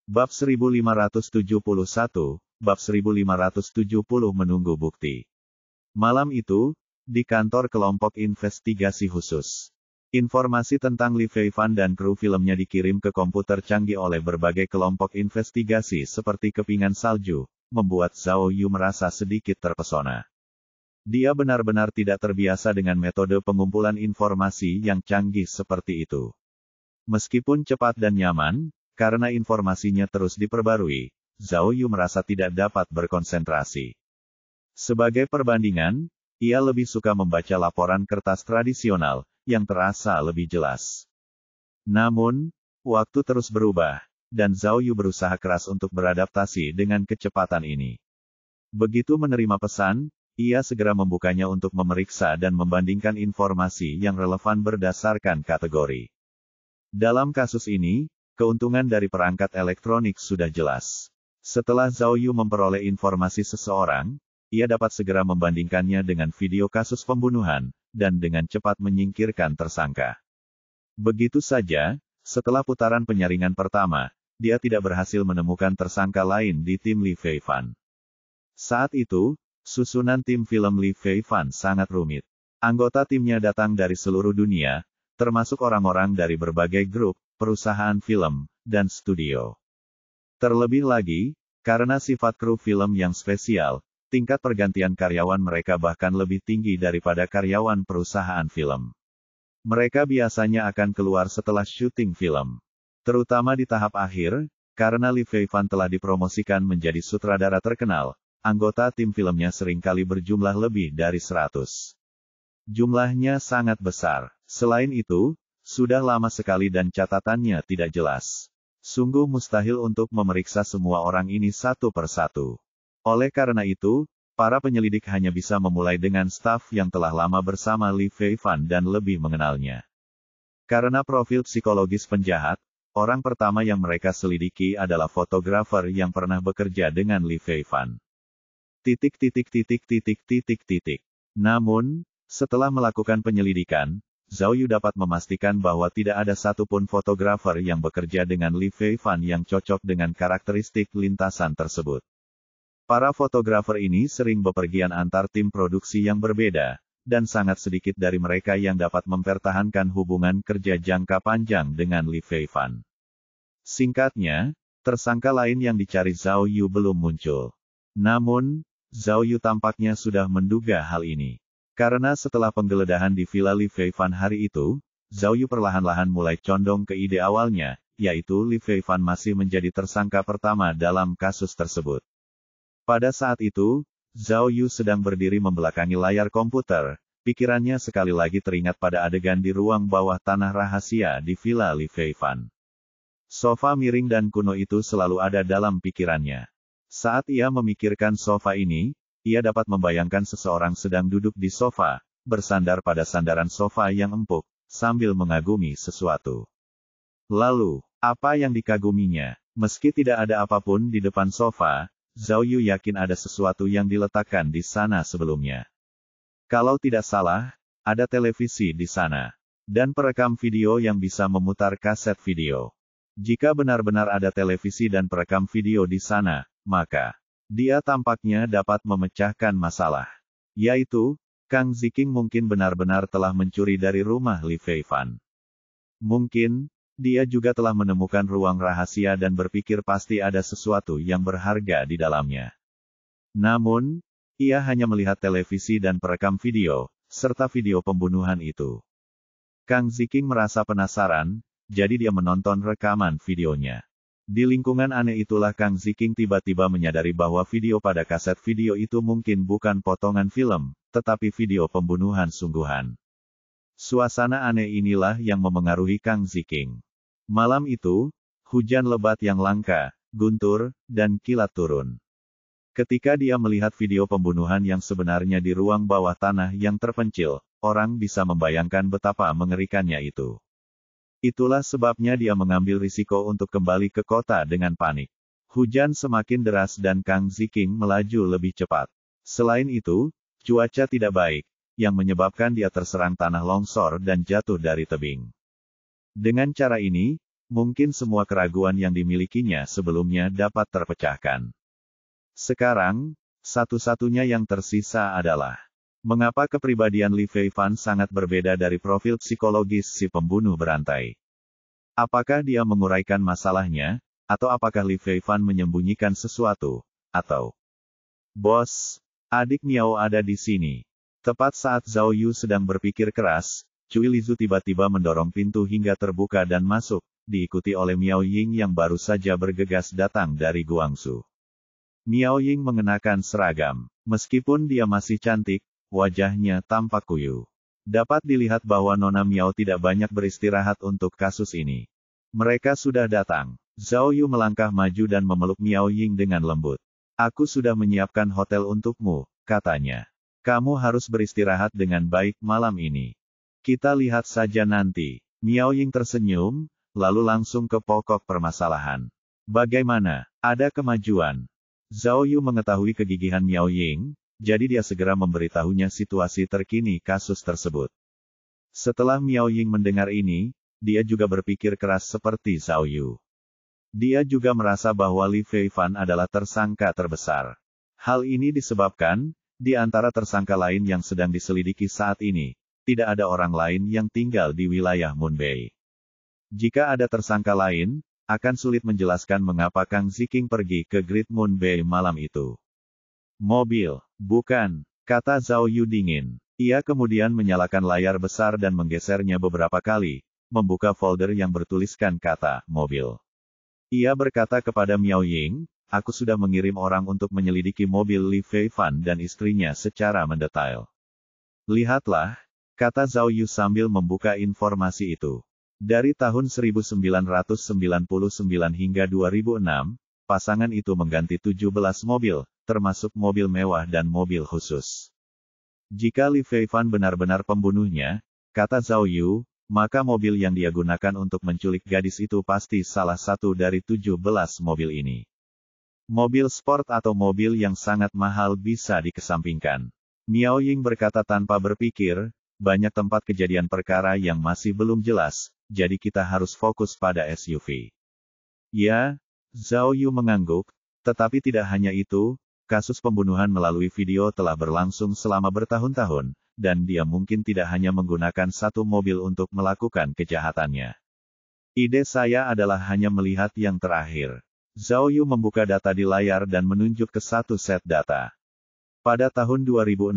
Bab 1571, Bab 1570 menunggu bukti. Malam itu, di kantor kelompok investigasi khusus. Informasi tentang Li Feifan dan kru filmnya dikirim ke komputer canggih oleh berbagai kelompok investigasi seperti kepingan salju, membuat Zhao Yu merasa sedikit terpesona. Dia benar-benar tidak terbiasa dengan metode pengumpulan informasi yang canggih seperti itu. Meskipun cepat dan nyaman, karena informasinya terus diperbarui, Zhao Yu merasa tidak dapat berkonsentrasi. Sebagai perbandingan, ia lebih suka membaca laporan kertas tradisional, yang terasa lebih jelas. Namun, waktu terus berubah, dan Zhao Yu berusaha keras untuk beradaptasi dengan kecepatan ini. Begitu menerima pesan, ia segera membukanya untuk memeriksa dan membandingkan informasi yang relevan berdasarkan kategori. Dalam kasus ini, keuntungan dari perangkat elektronik sudah jelas. Setelah Zhao Yu memperoleh informasi seseorang, ia dapat segera membandingkannya dengan video kasus pembunuhan, dan dengan cepat menyingkirkan tersangka. Begitu saja, setelah putaran penyaringan pertama, dia tidak berhasil menemukan tersangka lain di tim Li Feifan. Saat itu, susunan tim film Li Feifan sangat rumit. Anggota timnya datang dari seluruh dunia, termasuk orang-orang dari berbagai grup, perusahaan film, dan studio. Terlebih lagi, karena sifat kru film yang spesial, tingkat pergantian karyawan mereka bahkan lebih tinggi daripada karyawan perusahaan film. Mereka biasanya akan keluar setelah syuting film. Terutama di tahap akhir, karena Li Feifan telah dipromosikan menjadi sutradara terkenal, anggota tim filmnya seringkali berjumlah lebih dari 100. Jumlahnya sangat besar. Selain itu, sudah lama sekali dan catatannya tidak jelas. Sungguh mustahil untuk memeriksa semua orang ini satu persatu. Oleh karena itu, para penyelidik hanya bisa memulai dengan staf yang telah lama bersama Li Feifan dan lebih mengenalnya. Karena profil psikologis penjahat, orang pertama yang mereka selidiki adalah fotografer yang pernah bekerja dengan Li Feifan. Namun, setelah melakukan penyelidikan, Zhao Yu dapat memastikan bahwa tidak ada satupun fotografer yang bekerja dengan Li Feifan yang cocok dengan karakteristik lintasan tersebut. Para fotografer ini sering bepergian antar tim produksi yang berbeda, dan sangat sedikit dari mereka yang dapat mempertahankan hubungan kerja jangka panjang dengan Li Feifan. Singkatnya, tersangka lain yang dicari Zhao Yu belum muncul. Namun, Zhao Yu tampaknya sudah menduga hal ini. Karena setelah penggeledahan di Villa Li Feifan hari itu, Zhao Yu perlahan-lahan mulai condong ke ide awalnya, yaitu Li Feifan masih menjadi tersangka pertama dalam kasus tersebut. Pada saat itu, Zhao Yu sedang berdiri membelakangi layar komputer, pikirannya sekali lagi teringat pada adegan di ruang bawah tanah rahasia di Villa Li Feifan. Sofa miring dan kuno itu selalu ada dalam pikirannya. Saat ia memikirkan sofa ini, ia dapat membayangkan seseorang sedang duduk di sofa, bersandar pada sandaran sofa yang empuk, sambil mengagumi sesuatu. Lalu, apa yang dikaguminya? Meski tidak ada apapun di depan sofa, Zhao Yu yakin ada sesuatu yang diletakkan di sana sebelumnya. Kalau tidak salah, ada televisi di sana. Dan perekam video yang bisa memutar kaset video. Jika benar-benar ada televisi dan perekam video di sana, maka dia tampaknya dapat memecahkan masalah. Yaitu, Kang Ziking mungkin benar-benar telah mencuri dari rumah Li Feifan. Mungkin, dia juga telah menemukan ruang rahasia dan berpikir pasti ada sesuatu yang berharga di dalamnya. Namun, ia hanya melihat televisi dan perekam video, serta video pembunuhan itu. Kang Ziking merasa penasaran, jadi dia menonton rekaman videonya. Di lingkungan aneh itulah Kang Ziking tiba-tiba menyadari bahwa video pada kaset video itu mungkin bukan potongan film, tetapi video pembunuhan sungguhan. Suasana aneh inilah yang memengaruhi Kang Ziking. Malam itu, hujan lebat yang langka, guntur, dan kilat turun. Ketika dia melihat video pembunuhan yang sebenarnya di ruang bawah tanah yang terpencil, orang bisa membayangkan betapa mengerikannya itu. Itulah sebabnya dia mengambil risiko untuk kembali ke kota dengan panik. Hujan semakin deras dan Kang Ziking melaju lebih cepat. Selain itu, cuaca tidak baik, yang menyebabkan dia terserang tanah longsor dan jatuh dari tebing. Dengan cara ini, mungkin semua keraguan yang dimilikinya sebelumnya dapat terpecahkan. Sekarang, satu-satunya yang tersisa adalah, mengapa kepribadian Li Feifan sangat berbeda dari profil psikologis si pembunuh berantai? Apakah dia menguraikan masalahnya, atau apakah Li Feifan menyembunyikan sesuatu, atau... Bos, adik Miao ada di sini. Tepat saat Zhao Yu sedang berpikir keras, Cui Lizu tiba-tiba mendorong pintu hingga terbuka dan masuk, diikuti oleh Miao Ying yang baru saja bergegas datang dari Guangzhou. Miao Ying mengenakan seragam. Meskipun dia masih cantik, wajahnya tampak kuyu. Dapat dilihat bahwa Nona Miao tidak banyak beristirahat untuk kasus ini. Mereka sudah datang. Zhao Yu melangkah maju dan memeluk Miao Ying dengan lembut. Aku sudah menyiapkan hotel untukmu, katanya. Kamu harus beristirahat dengan baik malam ini. Kita lihat saja nanti. Miao Ying tersenyum, lalu langsung ke pokok permasalahan. Bagaimana? Ada kemajuan? Zhao Yu mengetahui kegigihan Miao Ying, jadi dia segera memberitahunya situasi terkini kasus tersebut. Setelah Miao Ying mendengar ini, dia juga berpikir keras seperti Zhao Yu. Dia juga merasa bahwa Li Feifan adalah tersangka terbesar. Hal ini disebabkan, di antara tersangka lain yang sedang diselidiki saat ini, tidak ada orang lain yang tinggal di wilayah Moonbei. Jika ada tersangka lain, akan sulit menjelaskan mengapa Kang Ziking pergi ke Great Moonbei malam itu. Mobil, bukan, kata Zhao Yu dingin. Ia kemudian menyalakan layar besar dan menggesernya beberapa kali, membuka folder yang bertuliskan kata mobil. Ia berkata kepada Miao Ying, aku sudah mengirim orang untuk menyelidiki mobil Li Feifan dan istrinya secara mendetail. Lihatlah, kata Zhao Yu sambil membuka informasi itu. Dari tahun 1999 hingga 2006, pasangan itu mengganti 17 mobil, termasuk mobil mewah dan mobil khusus. Jika Li Feifan benar-benar pembunuhnya, kata Zhao Yu, maka mobil yang dia gunakan untuk menculik gadis itu pasti salah satu dari 17 mobil ini. Mobil sport atau mobil yang sangat mahal bisa dikesampingkan. Miao Ying berkata tanpa berpikir, banyak tempat kejadian perkara yang masih belum jelas, jadi kita harus fokus pada SUV. Ya, Zhao Yu mengangguk, tetapi tidak hanya itu, kasus pembunuhan melalui video telah berlangsung selama bertahun-tahun, dan dia mungkin tidak hanya menggunakan satu mobil untuk melakukan kejahatannya. Ide saya adalah hanya melihat yang terakhir. Zhao Yu membuka data di layar dan menunjuk ke satu set data. Pada tahun 2006,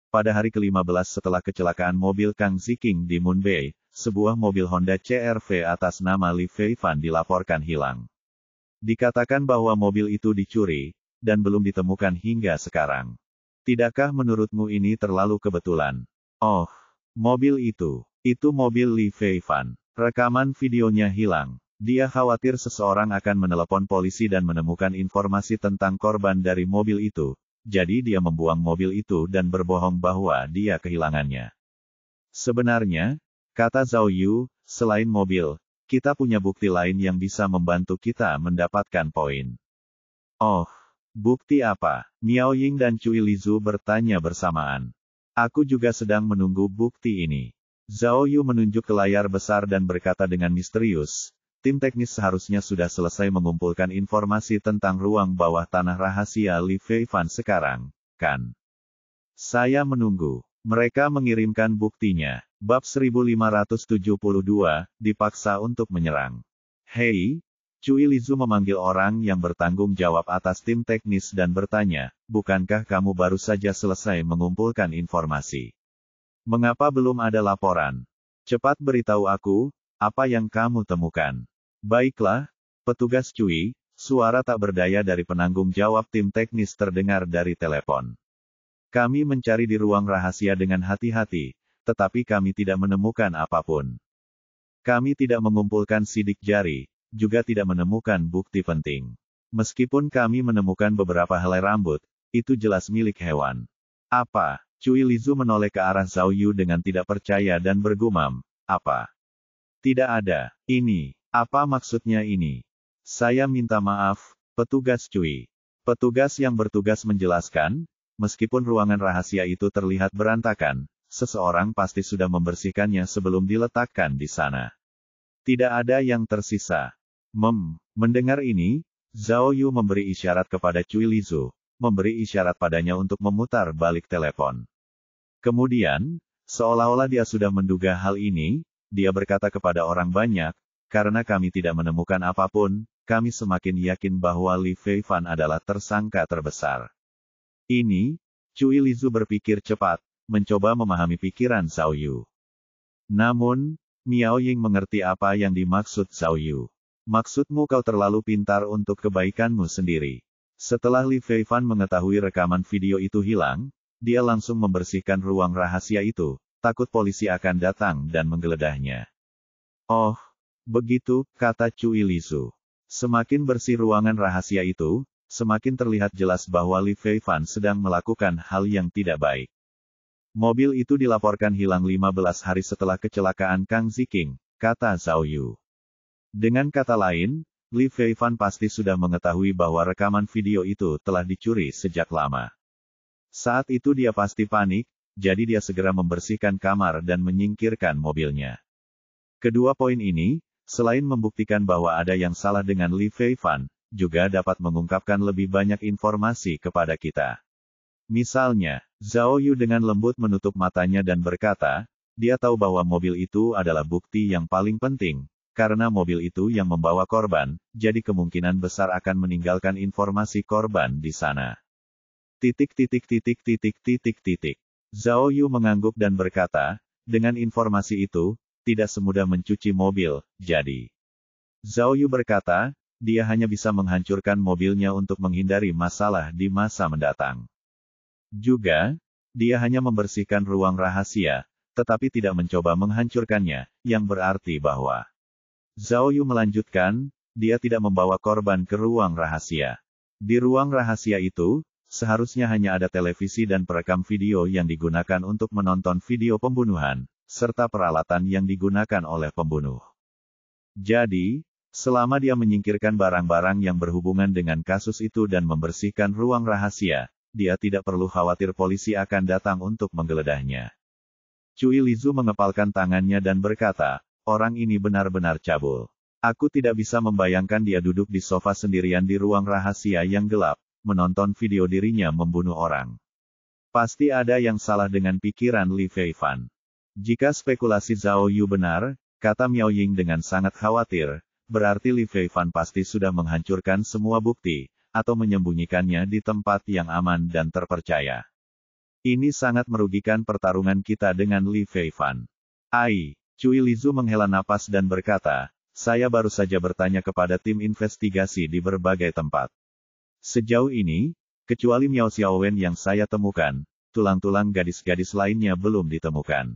pada hari ke-15 setelah kecelakaan mobil Kang Ziking di Moonbei, sebuah mobil Honda CR-V atas nama Li Feifan dilaporkan hilang. Dikatakan bahwa mobil itu dicuri, dan belum ditemukan hingga sekarang. Tidakkah menurutmu ini terlalu kebetulan? Oh, mobil itu mobil Li Feifan. Rekaman videonya hilang. Dia khawatir seseorang akan menelepon polisi dan menemukan informasi tentang korban dari mobil itu. Jadi dia membuang mobil itu dan berbohong bahwa dia kehilangannya. Sebenarnya, kata Zhao Yu, selain mobil, kita punya bukti lain yang bisa membantu kita mendapatkan poin. Oh, bukti apa? Miao Ying dan Cui Lizu bertanya bersamaan. Aku juga sedang menunggu bukti ini. Zhao Yu menunjuk ke layar besar dan berkata dengan misterius, tim teknis seharusnya sudah selesai mengumpulkan informasi tentang ruang bawah tanah rahasia Li Feifan sekarang, kan? Saya menunggu. Mereka mengirimkan buktinya. Bab 1572, dipaksa untuk menyerang. Hei, Cui Lizu memanggil orang yang bertanggung jawab atas tim teknis dan bertanya, bukankah kamu baru saja selesai mengumpulkan informasi? Mengapa belum ada laporan? Cepat beritahu aku, apa yang kamu temukan? Baiklah, petugas Cui, suara tak berdaya dari penanggung jawab tim teknis terdengar dari telepon. Kami mencari di ruang rahasia dengan hati-hati, tetapi kami tidak menemukan apapun. Kami tidak mengumpulkan sidik jari, juga tidak menemukan bukti penting. Meskipun kami menemukan beberapa helai rambut, itu jelas milik hewan. Apa? Cui Lizu menoleh ke arah Zhao Yu dengan tidak percaya dan bergumam, apa? Tidak ada. Ini. Apa maksudnya ini? Saya minta maaf, petugas Cui. Petugas yang bertugas menjelaskan, meskipun ruangan rahasia itu terlihat berantakan, seseorang pasti sudah membersihkannya sebelum diletakkan di sana. Tidak ada yang tersisa. Mendengar ini, Zhao Yu memberi isyarat kepada Cui Lizu, memberi isyarat padanya untuk memutar balik telepon. Kemudian, seolah-olah dia sudah menduga hal ini, dia berkata kepada orang banyak, karena kami tidak menemukan apapun, kami semakin yakin bahwa Li Feifan adalah tersangka terbesar. Ini, Cui Lizu berpikir cepat, mencoba memahami pikiran Zhao Yu. Namun, Miao Ying mengerti apa yang dimaksud Zhao Yu. Maksudmu kau terlalu pintar untuk kebaikanmu sendiri. Setelah Li Feifan mengetahui rekaman video itu hilang, dia langsung membersihkan ruang rahasia itu, takut polisi akan datang dan menggeledahnya. Oh, begitu, kata Cui Lizu. Semakin bersih ruangan rahasia itu, semakin terlihat jelas bahwa Li Feifan sedang melakukan hal yang tidak baik. Mobil itu dilaporkan hilang 15 hari setelah kecelakaan Kang Ziking, kata Zhao Yu. Dengan kata lain, Li Feifan pasti sudah mengetahui bahwa rekaman video itu telah dicuri sejak lama. Saat itu dia pasti panik, jadi dia segera membersihkan kamar dan menyingkirkan mobilnya. Kedua poin ini, selain membuktikan bahwa ada yang salah dengan Li Feifan, juga dapat mengungkapkan lebih banyak informasi kepada kita. Misalnya, Zhao Yu dengan lembut menutup matanya dan berkata, dia tahu bahwa mobil itu adalah bukti yang paling penting. Karena mobil itu yang membawa korban, jadi kemungkinan besar akan meninggalkan informasi korban di sana. Zhao Yu mengangguk dan berkata, dengan informasi itu, tidak semudah mencuci mobil, jadi. Zhao Yu berkata, dia hanya bisa menghancurkan mobilnya untuk menghindari masalah di masa mendatang. Juga, dia hanya membersihkan ruang rahasia, tetapi tidak mencoba menghancurkannya, yang berarti bahwa Zhao Yu melanjutkan, dia tidak membawa korban ke ruang rahasia. Di ruang rahasia itu, seharusnya hanya ada televisi dan perekam video yang digunakan untuk menonton video pembunuhan, serta peralatan yang digunakan oleh pembunuh. Jadi, selama dia menyingkirkan barang-barang yang berhubungan dengan kasus itu dan membersihkan ruang rahasia, dia tidak perlu khawatir polisi akan datang untuk menggeledahnya. Cui Lizu mengepalkan tangannya dan berkata, orang ini benar-benar cabul. Aku tidak bisa membayangkan dia duduk di sofa sendirian di ruang rahasia yang gelap, menonton video dirinya membunuh orang. Pasti ada yang salah dengan pikiran Li Feifan. Jika spekulasi Zhao Yu benar, kata Miao Ying dengan sangat khawatir, berarti Li Feifan pasti sudah menghancurkan semua bukti, atau menyembunyikannya di tempat yang aman dan terpercaya. Ini sangat merugikan pertarungan kita dengan Li Feifan. Cui Lizu menghela napas dan berkata, saya baru saja bertanya kepada tim investigasi di berbagai tempat. Sejauh ini, kecuali Miao Xiaowen yang saya temukan, tulang-tulang gadis-gadis lainnya belum ditemukan.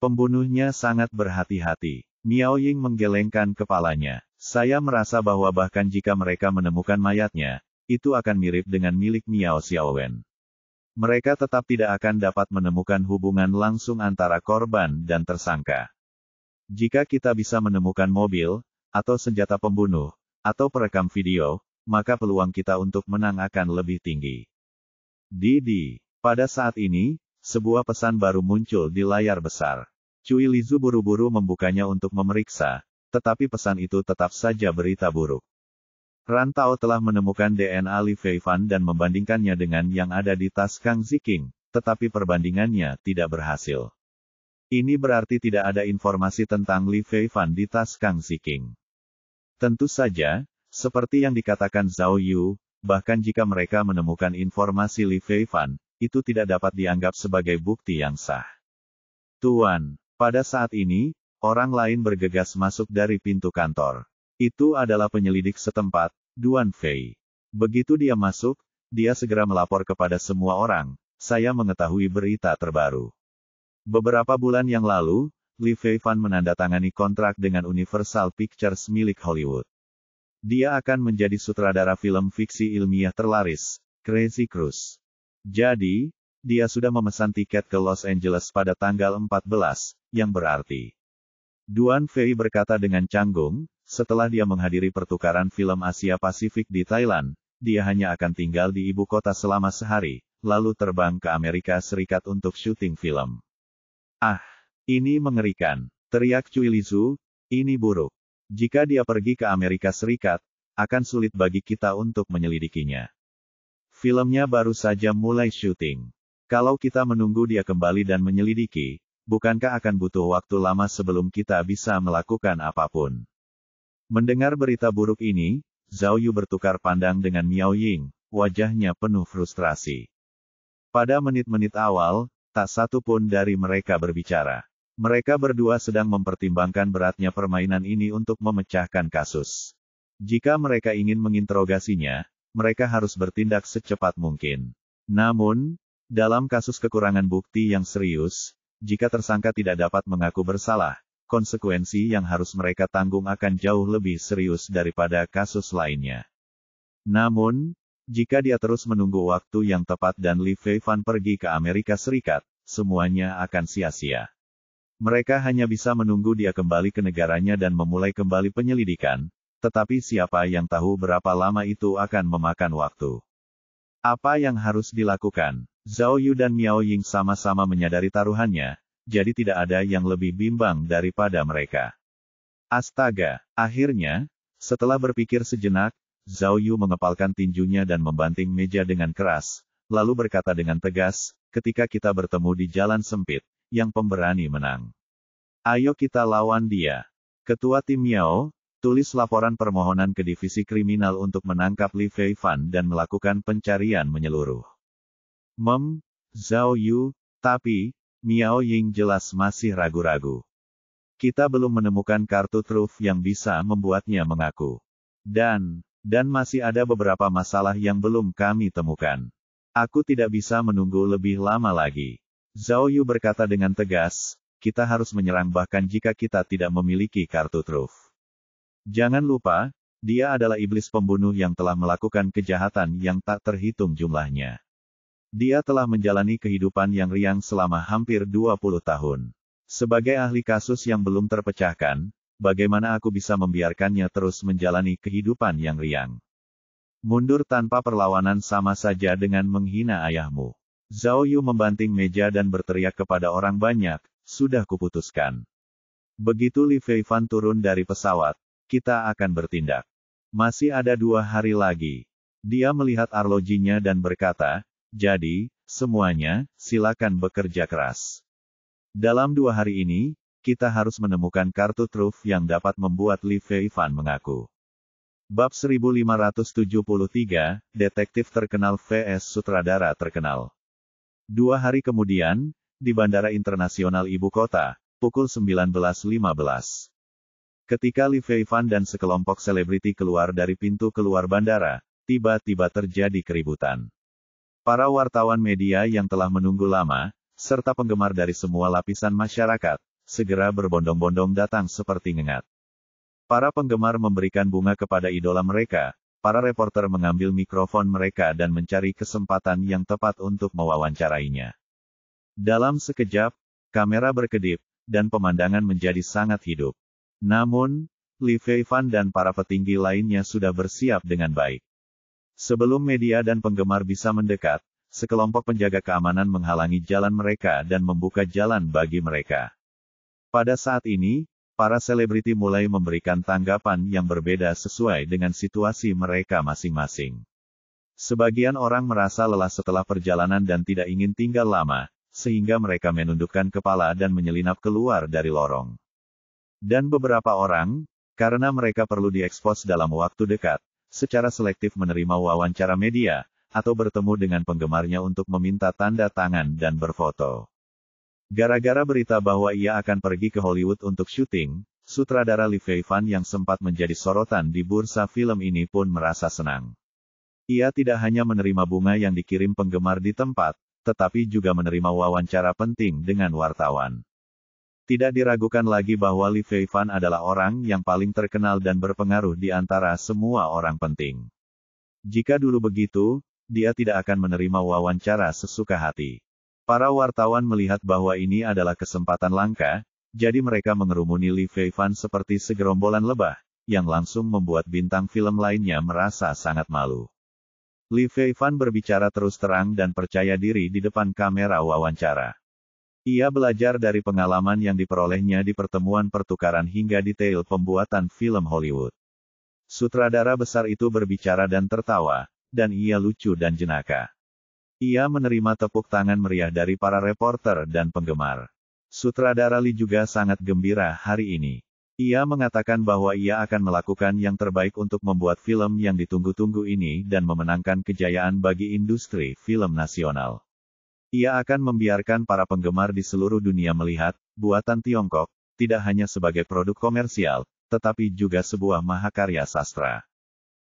Pembunuhnya sangat berhati-hati. Miao Ying menggelengkan kepalanya. Saya merasa bahwa bahkan jika mereka menemukan mayatnya, itu akan mirip dengan milik Miao Xiaowen. Mereka tetap tidak akan dapat menemukan hubungan langsung antara korban dan tersangka. Jika kita bisa menemukan mobil, atau senjata pembunuh, atau perekam video, maka peluang kita untuk menang akan lebih tinggi. Pada saat ini, sebuah pesan baru muncul di layar besar. Cui Lizu buru-buru membukanya untuk memeriksa, tetapi pesan itu tetap saja berita buruk. Rantau telah menemukan DNA Li Feifan dan membandingkannya dengan yang ada di tas Kang Ziking, tetapi perbandingannya tidak berhasil. Ini berarti tidak ada informasi tentang Li Feifan di tas Kang Ziking. Tentu saja, seperti yang dikatakan Zhao Yu, bahkan jika mereka menemukan informasi Li Feifan, itu tidak dapat dianggap sebagai bukti yang sah. Tuan, pada saat ini, orang lain bergegas masuk dari pintu kantor. Itu adalah penyelidik setempat, Duan Fei. Begitu dia masuk, dia segera melapor kepada semua orang, saya mengetahui berita terbaru. Beberapa bulan yang lalu, Li Feifan menandatangani kontrak dengan Universal Pictures milik Hollywood. Dia akan menjadi sutradara film fiksi ilmiah terlaris, Crazy Cruise. Jadi, dia sudah memesan tiket ke Los Angeles pada tanggal 14, yang berarti. Duan Fei berkata dengan canggung, setelah dia menghadiri pertukaran film Asia Pasifik di Thailand, dia hanya akan tinggal di ibu kota selama sehari, lalu terbang ke Amerika Serikat untuk syuting film. Ah, ini mengerikan, teriak Cui Lizu, Ini buruk. Jika dia pergi ke Amerika Serikat, akan sulit bagi kita untuk menyelidikinya. Filmnya baru saja mulai syuting. Kalau kita menunggu dia kembali dan menyelidiki, bukankah akan butuh waktu lama sebelum kita bisa melakukan apapun? Mendengar berita buruk ini, Zhao Yu bertukar pandang dengan Miao Ying, wajahnya penuh frustrasi. Pada menit-menit awal, tak satu pun dari mereka berbicara. Mereka berdua sedang mempertimbangkan beratnya permainan ini untuk memecahkan kasus. Jika mereka ingin menginterogasinya, mereka harus bertindak secepat mungkin. Namun, dalam kasus kekurangan bukti yang serius, jika tersangka tidak dapat mengaku bersalah, konsekuensi yang harus mereka tanggung akan jauh lebih serius daripada kasus lainnya. Namun, jika dia terus menunggu waktu yang tepat dan Li Feifan pergi ke Amerika Serikat, semuanya akan sia-sia. Mereka hanya bisa menunggu dia kembali ke negaranya dan memulai kembali penyelidikan, tetapi siapa yang tahu berapa lama itu akan memakan waktu. Apa yang harus dilakukan? Zhao Yu dan Miao Ying sama-sama menyadari taruhannya, jadi tidak ada yang lebih bimbang daripada mereka. Astaga! Akhirnya, setelah berpikir sejenak, Zhao Yu mengepalkan tinjunya dan membanting meja dengan keras, lalu berkata dengan tegas, ketika kita bertemu di jalan sempit, yang pemberani menang. Ayo kita lawan dia. Ketua tim Miao, tulis laporan permohonan ke divisi kriminal untuk menangkap Li Feifan dan melakukan pencarian menyeluruh. Zhao Yu, tapi, Miao Ying jelas masih ragu-ragu. Kita belum menemukan kartu truf yang bisa membuatnya mengaku. Dan masih ada beberapa masalah yang belum kami temukan. Aku tidak bisa menunggu lebih lama lagi. Zhao Yu berkata dengan tegas, kita harus menyerang bahkan jika kita tidak memiliki kartu truf. Jangan lupa, dia adalah iblis pembunuh yang telah melakukan kejahatan yang tak terhitung jumlahnya. Dia telah menjalani kehidupan yang riang selama hampir 20 tahun. Sebagai ahli kasus yang belum terpecahkan, bagaimana aku bisa membiarkannya terus menjalani kehidupan yang riang? Mundur tanpa perlawanan sama saja dengan menghina ayahmu. Zhao Yu membanting meja dan berteriak kepada orang banyak, sudah kuputuskan. Begitu Li Feifan turun dari pesawat, kita akan bertindak. Masih ada 2 hari lagi. Dia melihat arlojinya dan berkata, jadi, semuanya, silakan bekerja keras. Dalam 2 hari ini, kita harus menemukan kartu truf yang dapat membuat Li Feifan mengaku. Bab 1573, Detektif Terkenal vs Sutradara Terkenal. 2 hari kemudian, di Bandara Internasional Ibu Kota, pukul 19.15. Ketika Li Feifan dan sekelompok selebriti keluar dari pintu keluar bandara, tiba-tiba terjadi keributan. Para wartawan media yang telah menunggu lama, serta penggemar dari semua lapisan masyarakat, segera berbondong-bondong datang seperti ngengat. Para penggemar memberikan bunga kepada idola mereka, para reporter mengambil mikrofon mereka dan mencari kesempatan yang tepat untuk mewawancarainya. Dalam sekejap, kamera berkedip, dan pemandangan menjadi sangat hidup. Namun, Li Feifan dan para petinggi lainnya sudah bersiap dengan baik. Sebelum media dan penggemar bisa mendekat, sekelompok penjaga keamanan menghalangi jalan mereka dan membuka jalan bagi mereka. Pada saat ini, para selebriti mulai memberikan tanggapan yang berbeda sesuai dengan situasi mereka masing-masing. Sebagian orang merasa lelah setelah perjalanan dan tidak ingin tinggal lama, sehingga mereka menundukkan kepala dan menyelinap keluar dari lorong. Dan beberapa orang, karena mereka perlu diekspos dalam waktu dekat, secara selektif menerima wawancara media, atau bertemu dengan penggemarnya untuk meminta tanda tangan dan berfoto. Gara-gara berita bahwa ia akan pergi ke Hollywood untuk syuting, sutradara Li Feifan yang sempat menjadi sorotan di bursa film ini pun merasa senang. Ia tidak hanya menerima bunga yang dikirim penggemar di tempat, tetapi juga menerima wawancara penting dengan wartawan. Tidak diragukan lagi bahwa Li Feifan adalah orang yang paling terkenal dan berpengaruh di antara semua orang penting. Jika dulu begitu, dia tidak akan menerima wawancara sesuka hati. Para wartawan melihat bahwa ini adalah kesempatan langka, jadi mereka mengerumuni Li Feifan seperti segerombolan lebah, yang langsung membuat bintang film lainnya merasa sangat malu. Li Feifan berbicara terus terang dan percaya diri di depan kamera wawancara. Ia belajar dari pengalaman yang diperolehnya di pertemuan pertukaran hingga detail pembuatan film Hollywood. Sutradara besar itu berbicara dan tertawa, dan ia lucu dan jenaka. Ia menerima tepuk tangan meriah dari para reporter dan penggemar. Sutradara Lee juga sangat gembira hari ini. Ia mengatakan bahwa ia akan melakukan yang terbaik untuk membuat film yang ditunggu-tunggu ini dan memenangkan kejayaan bagi industri film nasional. Ia akan membiarkan para penggemar di seluruh dunia melihat buatan Tiongkok, tidak hanya sebagai produk komersial, tetapi juga sebuah mahakarya sastra.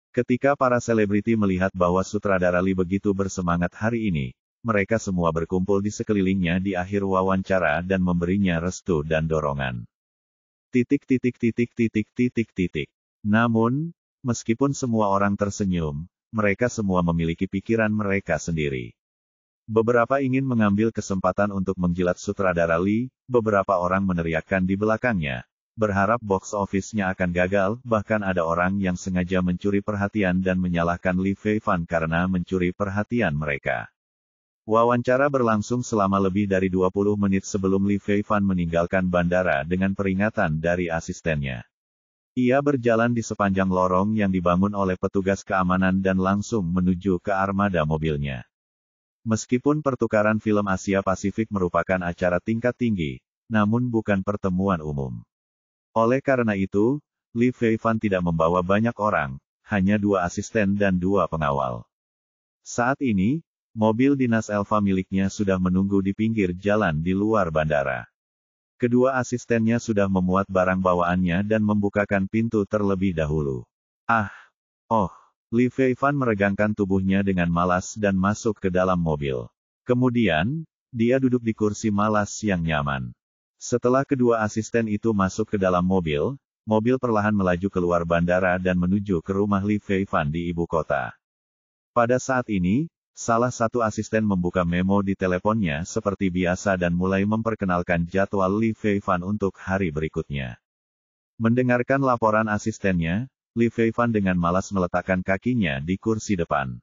Ketika para selebriti melihat bahwa sutradara Lee begitu bersemangat hari ini, mereka semua berkumpul di sekelilingnya di akhir wawancara dan memberinya restu dan dorongan. Namun, meskipun semua orang tersenyum, mereka semua memiliki pikiran mereka sendiri. Beberapa ingin mengambil kesempatan untuk menjilat sutradara Lee, beberapa orang meneriakkan di belakangnya, berharap box office-nya akan gagal, bahkan ada orang yang sengaja mencuri perhatian dan menyalahkan Lee Fei-fan karena mencuri perhatian mereka. Wawancara berlangsung selama lebih dari 20 menit sebelum Lee Fei-fan meninggalkan bandara dengan peringatan dari asistennya. Ia berjalan di sepanjang lorong yang dibangun oleh petugas keamanan dan langsung menuju ke armada mobilnya. Meskipun pertukaran film Asia Pasifik merupakan acara tingkat tinggi, namun bukan pertemuan umum. Oleh karena itu, Lee Fei-fan tidak membawa banyak orang, hanya 2 asisten dan 2 pengawal. Saat ini, mobil dinas Elva miliknya sudah menunggu di pinggir jalan di luar bandara. Kedua asistennya sudah memuat barang bawaannya dan membukakan pintu terlebih dahulu. Lee Fei-fan meregangkan tubuhnya dengan malas dan masuk ke dalam mobil. Kemudian, dia duduk di kursi malas yang nyaman. Setelah kedua asisten itu masuk ke dalam mobil, mobil perlahan melaju keluar bandara dan menuju ke rumah Lee Fei-fan di ibu kota. Pada saat ini, salah satu asisten membuka memo di teleponnya seperti biasa dan mulai memperkenalkan jadwal Lee Fei-fan untuk hari berikutnya. Mendengarkan laporan asistennya, Lee Fei-fan dengan malas meletakkan kakinya di kursi depan.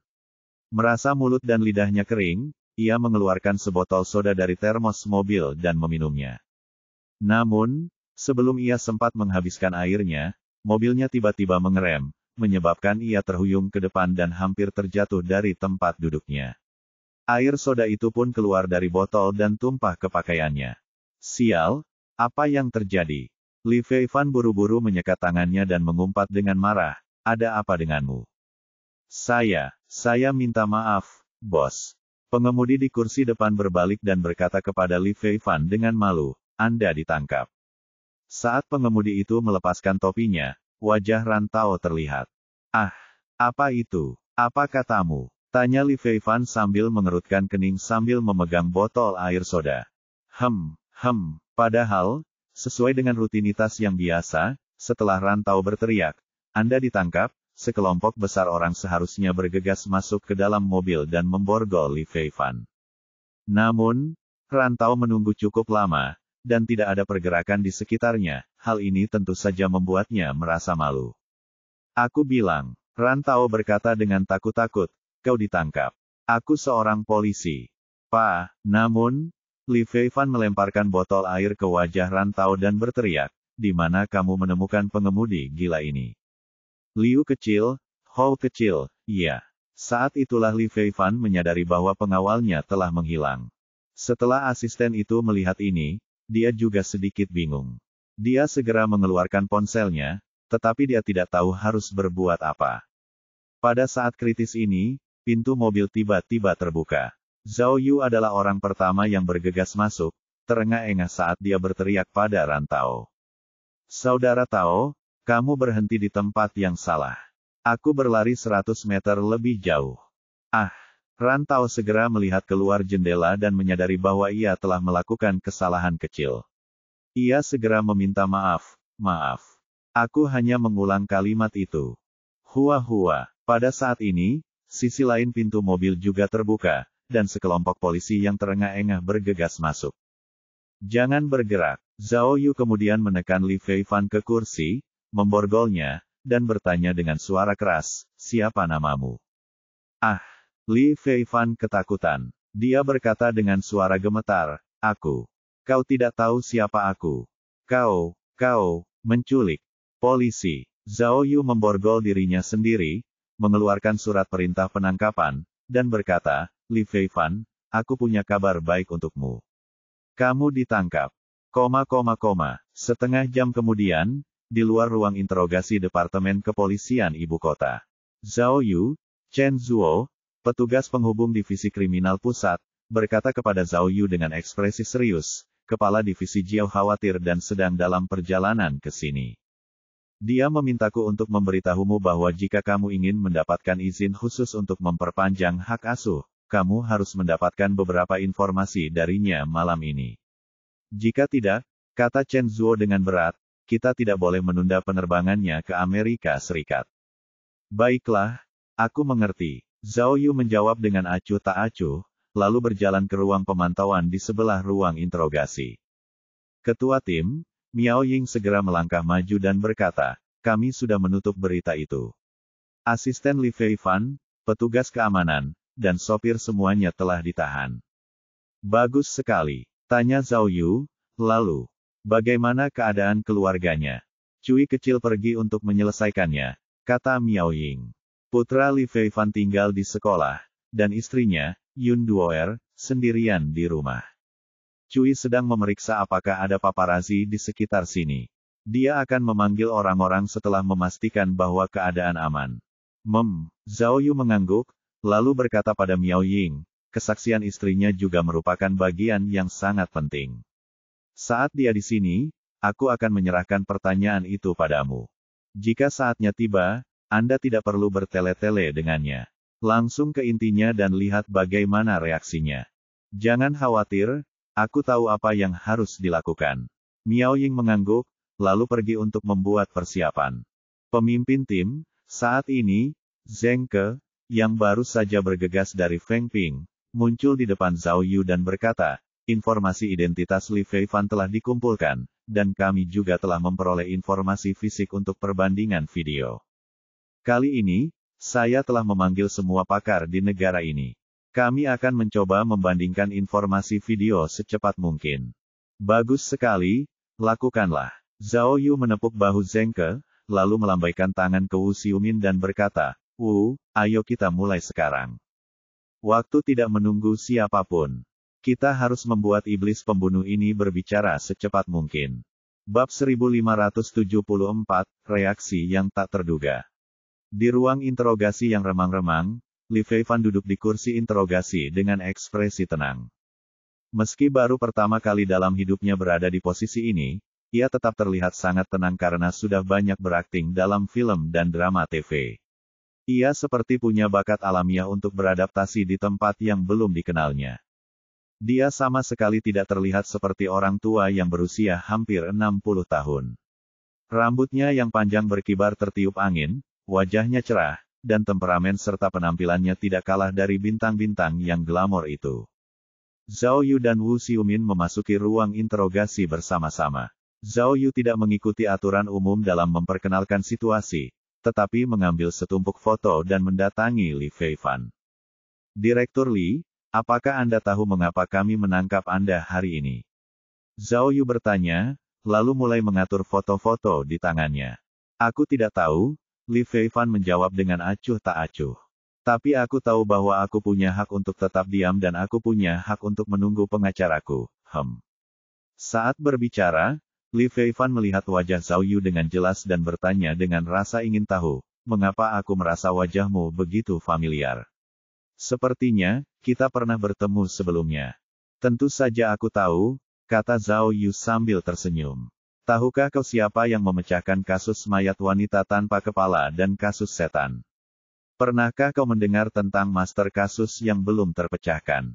Merasa mulut dan lidahnya kering, ia mengeluarkan sebotol soda dari termos mobil dan meminumnya. Namun, sebelum ia sempat menghabiskan airnya, mobilnya tiba-tiba mengerem, menyebabkan ia terhuyung ke depan dan hampir terjatuh dari tempat duduknya. Air soda itu pun keluar dari botol dan tumpah ke pakaiannya. Sial, apa yang terjadi? Lee Fei-fan buru-buru menyekat tangannya dan mengumpat dengan marah, ada apa denganmu? Saya minta maaf, bos. Pengemudi di kursi depan berbalik dan berkata kepada Lee Fei-fan dengan malu, Anda ditangkap. Saat pengemudi itu melepaskan topinya, wajah Rantau terlihat. Apa itu? Apa katamu? Tanya Lee Fei-fan sambil mengerutkan kening sambil memegang botol air soda. Padahal, sesuai dengan rutinitas yang biasa, setelah Rantau berteriak, Anda ditangkap, sekelompok besar orang seharusnya bergegas masuk ke dalam mobil dan memborgol Lee Fei-fan. Namun, Rantau menunggu cukup lama, dan tidak ada pergerakan di sekitarnya, hal ini tentu saja membuatnya merasa malu. Aku bilang, Rantau berkata dengan takut-takut, kau ditangkap. Aku seorang polisi. Namun, Lee Fei-fan melemparkan botol air ke wajah Rantau dan berteriak, di mana kamu menemukan pengemudi gila ini? Liu kecil, Hou kecil, iya. Saat itulah Lee Fei-fan menyadari bahwa pengawalnya telah menghilang. Setelah asisten itu melihat ini, dia juga sedikit bingung. Dia segera mengeluarkan ponselnya, tetapi dia tidak tahu harus berbuat apa. Pada saat kritis ini, pintu mobil tiba-tiba terbuka. Zhao Yu adalah orang pertama yang bergegas masuk, terengah-engah saat dia berteriak pada Rantau. Saudara Tao, kamu berhenti di tempat yang salah. Aku berlari 100 meter lebih jauh. Rantau segera melihat keluar jendela dan menyadari bahwa ia telah melakukan kesalahan kecil. Ia segera meminta maaf. Aku hanya mengulang kalimat itu. Hua. Pada saat ini, sisi lain pintu mobil juga terbuka, dan sekelompok polisi yang terengah-engah bergegas masuk. Jangan bergerak. Zhao Yu kemudian menekan Lee Fei-fan ke kursi, memborgolnya, dan bertanya dengan suara keras, siapa namamu? Lee Fei-fan ketakutan. Dia berkata dengan suara gemetar, aku. Kau tidak tahu siapa aku. Kau, menculik. Polisi. Zhao Yu memborgol dirinya sendiri, mengeluarkan surat perintah penangkapan, dan berkata, Li Feifan, aku punya kabar baik untukmu. Kamu ditangkap. Setengah jam kemudian, di luar ruang interogasi Departemen Kepolisian Ibu Kota. Zhao Yu, Chen Zuo, petugas penghubung Divisi Kriminal Pusat, berkata kepada Zhao Yu dengan ekspresi serius, Kepala Divisi Jiao khawatir dan sedang dalam perjalanan ke sini. Dia memintaku untuk memberitahumu bahwa jika kamu ingin mendapatkan izin khusus untuk memperpanjang hak asuh, kamu harus mendapatkan beberapa informasi darinya malam ini. Jika tidak, kata Chen Zuo dengan berat, kita tidak boleh menunda penerbangannya ke Amerika Serikat. Baiklah, aku mengerti. Zhao Yu menjawab dengan acuh tak acuh, lalu berjalan ke ruang pemantauan di sebelah ruang interogasi. Ketua tim, Miao Ying segera melangkah maju dan berkata, kami sudah menutup berita itu. Asisten Li Feifan, petugas keamanan, dan sopir semuanya telah ditahan. Bagus sekali, tanya Zhao Yu, lalu, bagaimana keadaan keluarganya? Cui kecil pergi untuk menyelesaikannya, kata Miao Ying. Putra Li Feifan tinggal di sekolah, dan istrinya, Yun Duoer, sendirian di rumah. Cui sedang memeriksa apakah ada paparazi di sekitar sini. Dia akan memanggil orang-orang setelah memastikan bahwa keadaan aman. Zhao Yu mengangguk, lalu berkata pada Miao Ying, kesaksian istrinya juga merupakan bagian yang sangat penting. Saat dia di sini, aku akan menyerahkan pertanyaan itu padamu. Jika saatnya tiba, Anda tidak perlu bertele-tele dengannya. Langsung ke intinya dan lihat bagaimana reaksinya. Jangan khawatir, aku tahu apa yang harus dilakukan. Miao Ying mengangguk, lalu pergi untuk membuat persiapan. Pemimpin tim, saat ini, Zheng Ke, yang baru saja bergegas dari Feng Ping, muncul di depan Zhao Yu dan berkata, informasi identitas Li Feifan telah dikumpulkan, dan kami juga telah memperoleh informasi fisik untuk perbandingan video. Kali ini, saya telah memanggil semua pakar di negara ini. Kami akan mencoba membandingkan informasi video secepat mungkin. Bagus sekali, lakukanlah. Zhao Yu menepuk bahu Zheng Ke, lalu melambaikan tangan ke Wu Xiumin dan berkata, ayo kita mulai sekarang. Waktu tidak menunggu siapapun. Kita harus membuat iblis pembunuh ini berbicara secepat mungkin. Bab 1574, Reaksi yang tak terduga. Di ruang interogasi yang remang-remang, Li Feifan duduk di kursi interogasi dengan ekspresi tenang. Meski baru pertama kali dalam hidupnya berada di posisi ini, ia tetap terlihat sangat tenang karena sudah banyak berakting dalam film dan drama TV. Ia seperti punya bakat alamiah untuk beradaptasi di tempat yang belum dikenalnya. Dia sama sekali tidak terlihat seperti orang tua yang berusia hampir 60 tahun. Rambutnya yang panjang berkibar tertiup angin, wajahnya cerah, dan temperamen serta penampilannya tidak kalah dari bintang-bintang yang glamor itu. Zhao Yu dan Wu Xiumin memasuki ruang interogasi bersama-sama. Zhao Yu tidak mengikuti aturan umum dalam memperkenalkan situasi, tetapi mengambil setumpuk foto dan mendatangi Li Feifan. Direktur Li, apakah Anda tahu mengapa kami menangkap Anda hari ini? Zhao Yu bertanya, lalu mulai mengatur foto-foto di tangannya. Aku tidak tahu, Li Feifan menjawab dengan acuh tak acuh. Tapi aku tahu bahwa aku punya hak untuk tetap diam dan aku punya hak untuk menunggu pengacaraku. Saat berbicara, Li Feifan melihat wajah Zhao Yu dengan jelas dan bertanya dengan rasa ingin tahu, mengapa aku merasa wajahmu begitu familiar? Sepertinya, kita pernah bertemu sebelumnya. Tentu saja aku tahu, kata Zhao Yu sambil tersenyum. Tahukah kau siapa yang memecahkan kasus mayat wanita tanpa kepala dan kasus setan? Pernahkah kau mendengar tentang master kasus yang belum terpecahkan?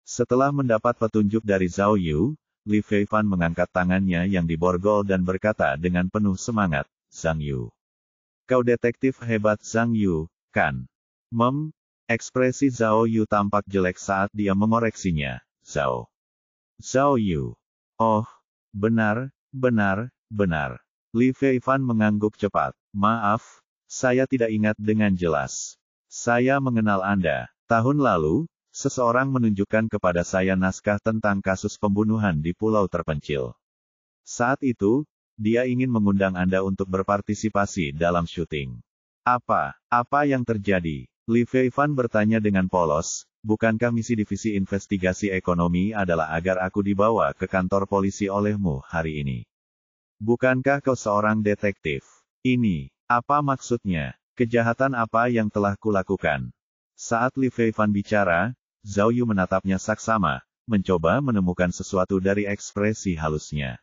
Setelah mendapat petunjuk dari Zhao Yu, Li Feifan mengangkat tangannya yang diborgol dan berkata dengan penuh semangat, Zhang Yu. Kau detektif hebat Zhang Yu, kan? Ekspresi Zhao Yu tampak jelek saat dia mengoreksinya, Zhao Yu. Benar. Li Feifan mengangguk cepat. Maaf, saya tidak ingat dengan jelas. Saya mengenal Anda. Tahun lalu, seseorang menunjukkan kepada saya naskah tentang kasus pembunuhan di pulau terpencil. Saat itu, dia ingin mengundang Anda untuk berpartisipasi dalam syuting. Apa yang terjadi? Li Feifan bertanya dengan polos, bukankah misi divisi investigasi ekonomi adalah agar aku dibawa ke kantor polisi olehmu hari ini? Bukankah kau seorang detektif? Ini, apa maksudnya? Kejahatan apa yang telah kulakukan? Saat Li Feifan bicara, Zhao Yu menatapnya saksama, mencoba menemukan sesuatu dari ekspresi halusnya.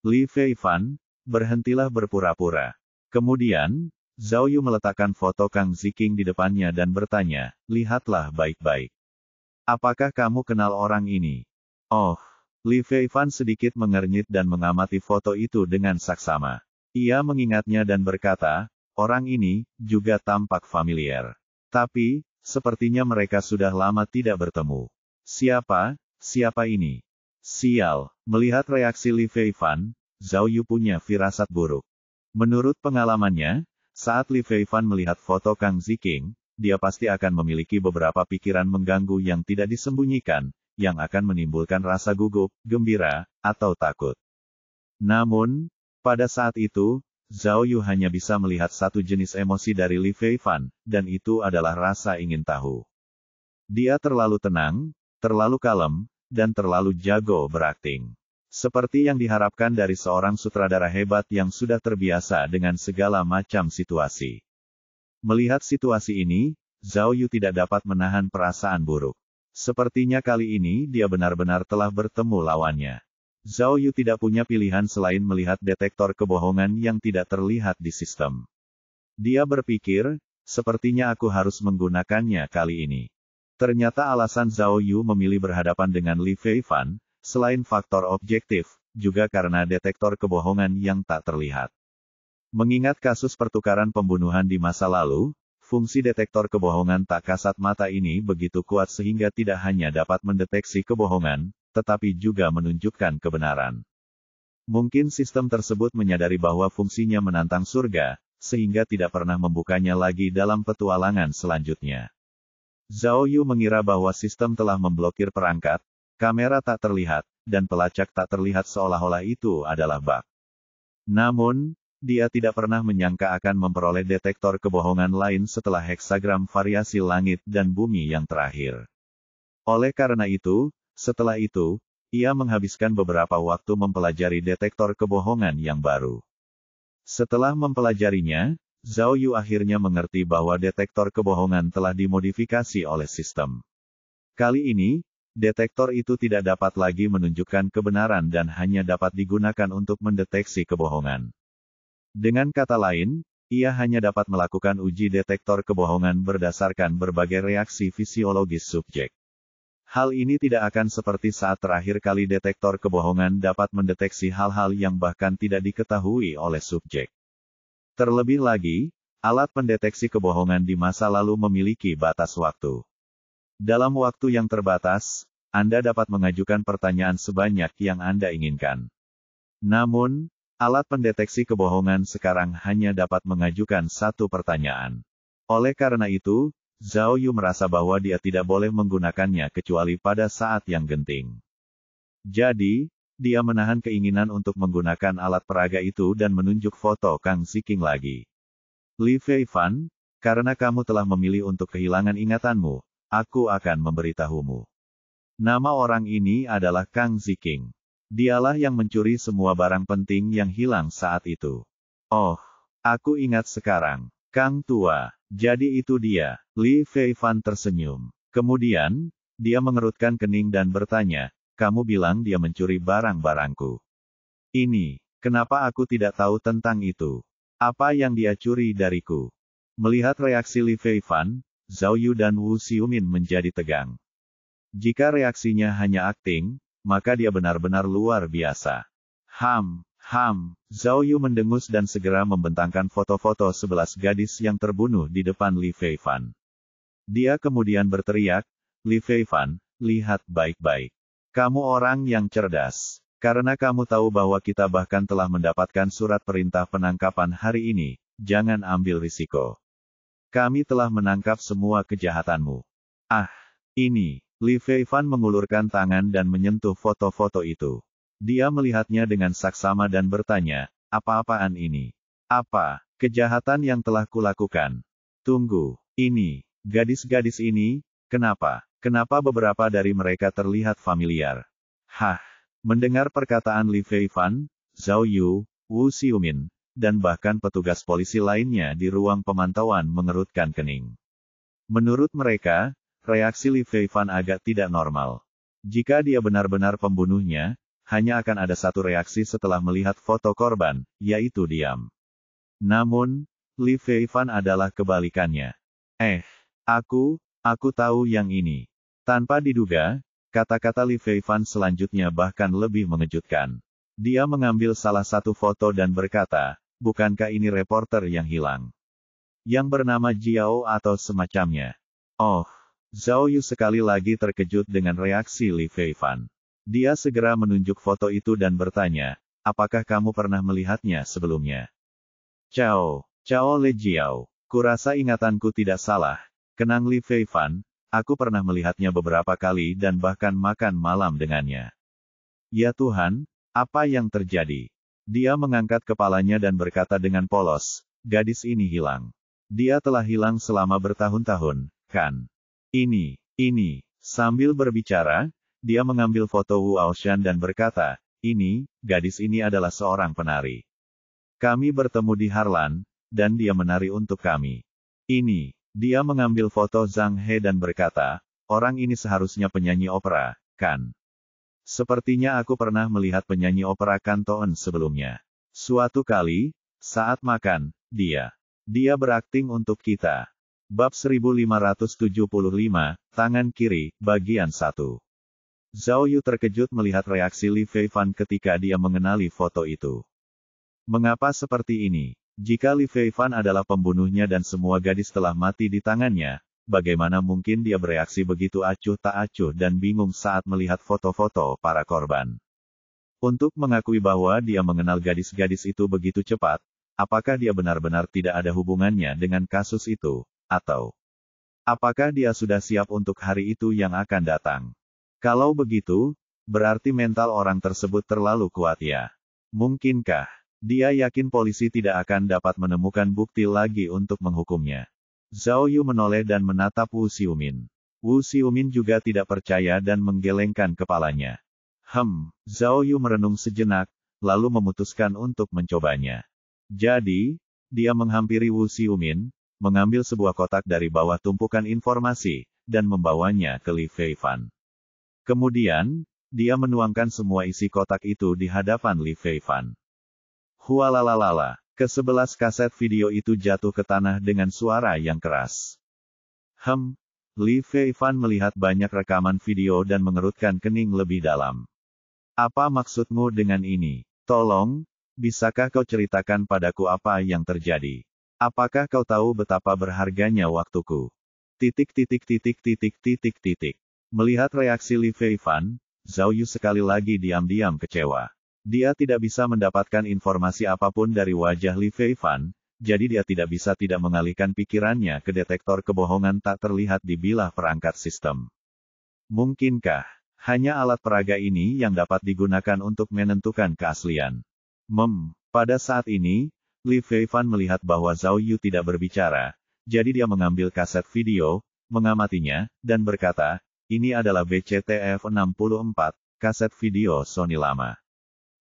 Li Feifan, berhentilah berpura-pura. Kemudian, Zhao Yu meletakkan foto Kang Ziking di depannya dan bertanya, lihatlah baik-baik. Apakah kamu kenal orang ini? Oh, Li Feifan sedikit mengernyit dan mengamati foto itu dengan saksama. Ia mengingatnya dan berkata, orang ini juga tampak familiar. Tapi, sepertinya mereka sudah lama tidak bertemu. Siapa ini? Sial, melihat reaksi Li Feifan, Zhao Yu punya firasat buruk. Menurut pengalamannya, saat Li Feifan melihat foto Kang Ziking, dia pasti akan memiliki beberapa pikiran mengganggu yang tidak disembunyikan, yang akan menimbulkan rasa gugup, gembira, atau takut. Namun, pada saat itu, Zhao Yu hanya bisa melihat satu jenis emosi dari Li Feifan, dan itu adalah rasa ingin tahu. Dia terlalu tenang, terlalu kalem, dan terlalu jago berakting. Seperti yang diharapkan dari seorang sutradara hebat yang sudah terbiasa dengan segala macam situasi. Melihat situasi ini, Zhao Yu tidak dapat menahan perasaan buruk. Sepertinya kali ini dia benar-benar telah bertemu lawannya. Zhao Yu tidak punya pilihan selain melihat detektor kebohongan yang tidak terlihat di sistem. Dia berpikir, sepertinya aku harus menggunakannya kali ini. Ternyata alasan Zhao Yu memilih berhadapan dengan Li Feifan, selain faktor objektif, juga karena detektor kebohongan yang tak terlihat. Mengingat kasus pertukaran pembunuhan di masa lalu, fungsi detektor kebohongan tak kasat mata ini begitu kuat sehingga tidak hanya dapat mendeteksi kebohongan, tetapi juga menunjukkan kebenaran. Mungkin sistem tersebut menyadari bahwa fungsinya menantang surga, sehingga tidak pernah membukanya lagi dalam petualangan selanjutnya. Zhao Yu mengira bahwa sistem telah memblokir perangkat, kamera tak terlihat, dan pelacak tak terlihat seolah-olah itu adalah bug. Namun, dia tidak pernah menyangka akan memperoleh detektor kebohongan lain setelah heksagram variasi langit dan bumi yang terakhir. Oleh karena itu, setelah itu, ia menghabiskan beberapa waktu mempelajari detektor kebohongan yang baru. Setelah mempelajarinya, Zhao Yu akhirnya mengerti bahwa detektor kebohongan telah dimodifikasi oleh sistem. Kali ini, detektor itu tidak dapat lagi menunjukkan kebenaran dan hanya dapat digunakan untuk mendeteksi kebohongan. Dengan kata lain, ia hanya dapat melakukan uji detektor kebohongan berdasarkan berbagai reaksi fisiologis subjek. Hal ini tidak akan seperti saat terakhir kali detektor kebohongan dapat mendeteksi hal-hal yang bahkan tidak diketahui oleh subjek. Terlebih lagi, alat pendeteksi kebohongan di masa lalu memiliki batas waktu. Dalam waktu yang terbatas, Anda dapat mengajukan pertanyaan sebanyak yang Anda inginkan. Namun, alat pendeteksi kebohongan sekarang hanya dapat mengajukan satu pertanyaan. Oleh karena itu, Zhao Yu merasa bahwa dia tidak boleh menggunakannya kecuali pada saat yang genting. Jadi, dia menahan keinginan untuk menggunakan alat peraga itu dan menunjuk foto Kang Ziking lagi. Li Feifan, karena kamu telah memilih untuk kehilangan ingatanmu, aku akan memberitahumu. Nama orang ini adalah Kang Ziking. Dialah yang mencuri semua barang penting yang hilang saat itu. Oh, aku ingat sekarang. Kang Tua, jadi itu dia. Li Feifan tersenyum. Kemudian, dia mengerutkan kening dan bertanya, kamu bilang dia mencuri barang-barangku. Ini, kenapa aku tidak tahu tentang itu? Apa yang dia curi dariku? Melihat reaksi Li Feifan, Zhao Yu dan Wu Xiumin menjadi tegang. Jika reaksinya hanya akting, maka dia benar-benar luar biasa. Zhao Yu mendengus dan segera membentangkan foto-foto 11 gadis yang terbunuh di depan Li Feifan. Dia kemudian berteriak, Li Feifan, lihat baik-baik. Kamu orang yang cerdas. Karena kamu tahu bahwa kita bahkan telah mendapatkan surat perintah penangkapan hari ini, jangan ambil risiko. Kami telah menangkap semua kejahatanmu. Ah, ini. Li Feifan mengulurkan tangan dan menyentuh foto-foto itu. Dia melihatnya dengan saksama dan bertanya, apa-apaan ini? Apa kejahatan yang telah kulakukan? Tunggu, ini, gadis-gadis ini, kenapa? Kenapa beberapa dari mereka terlihat familiar? Hah, mendengar perkataan Li Feifan, Zhao Yu, Wu Xiumin, dan bahkan petugas polisi lainnya di ruang pemantauan mengerutkan kening. Menurut mereka, reaksi Li Feifan agak tidak normal. Jika dia benar-benar pembunuhnya, hanya akan ada satu reaksi setelah melihat foto korban, yaitu diam. Namun, Li Feifan adalah kebalikannya. Aku tahu yang ini. Tanpa diduga, kata-kata Li Feifan selanjutnya bahkan lebih mengejutkan. Dia mengambil salah satu foto dan berkata, bukankah ini reporter yang hilang? Yang bernama Jiao atau semacamnya. Oh, Zhao Yu sekali lagi terkejut dengan reaksi Li Feifan. Dia segera menunjuk foto itu dan bertanya, apakah kamu pernah melihatnya sebelumnya? Chao Le Jiao. Kurasa ingatanku tidak salah, kenang Li Feifan, aku pernah melihatnya beberapa kali dan bahkan makan malam dengannya. Ya Tuhan, apa yang terjadi? Dia mengangkat kepalanya dan berkata dengan polos, gadis ini hilang. Dia telah hilang selama bertahun-tahun, kan? Ini, sambil berbicara, dia mengambil foto Wu Aoshan dan berkata, gadis ini adalah seorang penari. Kami bertemu di Harlan, dan dia menari untuk kami. Dia mengambil foto Zhang He dan berkata, orang ini seharusnya penyanyi opera, kan? Sepertinya aku pernah melihat penyanyi opera Kantoen sebelumnya. Suatu kali, saat makan, dia berakting untuk kita. Bab 1575, tangan kiri, bagian 1. Zhao Yu terkejut melihat reaksi Li Feifan ketika dia mengenali foto itu. Mengapa seperti ini? Jika Li Feifan adalah pembunuhnya dan semua gadis telah mati di tangannya, bagaimana mungkin dia bereaksi begitu acuh tak acuh dan bingung saat melihat foto-foto para korban? Untuk mengakui bahwa dia mengenal gadis-gadis itu begitu cepat, apakah dia benar-benar tidak ada hubungannya dengan kasus itu? Atau apakah dia sudah siap untuk hari itu yang akan datang? Kalau begitu, berarti mental orang tersebut terlalu kuat ya. Mungkinkah dia yakin polisi tidak akan dapat menemukan bukti lagi untuk menghukumnya? Zhao Yu menoleh dan menatap Wu Xiumin. Wu Xiumin juga tidak percaya dan menggelengkan kepalanya. Zhao Yu merenung sejenak, lalu memutuskan untuk mencobanya. Jadi, dia menghampiri Wu Xiumin, mengambil sebuah kotak dari bawah tumpukan informasi, dan membawanya ke Li Feifan. Kemudian, dia menuangkan semua isi kotak itu di hadapan Li Feifan. Hualalalala, ke-11 kaset video itu jatuh ke tanah dengan suara yang keras. Li Feifan melihat banyak rekaman video dan mengerutkan kening lebih dalam. Apa maksudmu dengan ini? Tolong, bisakah kau ceritakan padaku apa yang terjadi? Apakah kau tahu betapa berharganya waktuku? Melihat reaksi Li Feifan, Zhao Yu sekali lagi diam-diam kecewa. Dia tidak bisa mendapatkan informasi apapun dari wajah Li Feifan, jadi dia tidak bisa tidak mengalihkan pikirannya ke detektor kebohongan tak terlihat di bilah perangkat sistem. Mungkinkah hanya alat peraga ini yang dapat digunakan untuk menentukan keaslian? Pada saat ini, Li Feifan melihat bahwa Zhao Yu tidak berbicara, jadi dia mengambil kaset video, mengamatinya, dan berkata, ini adalah BCTF-64, kaset video Sony lama.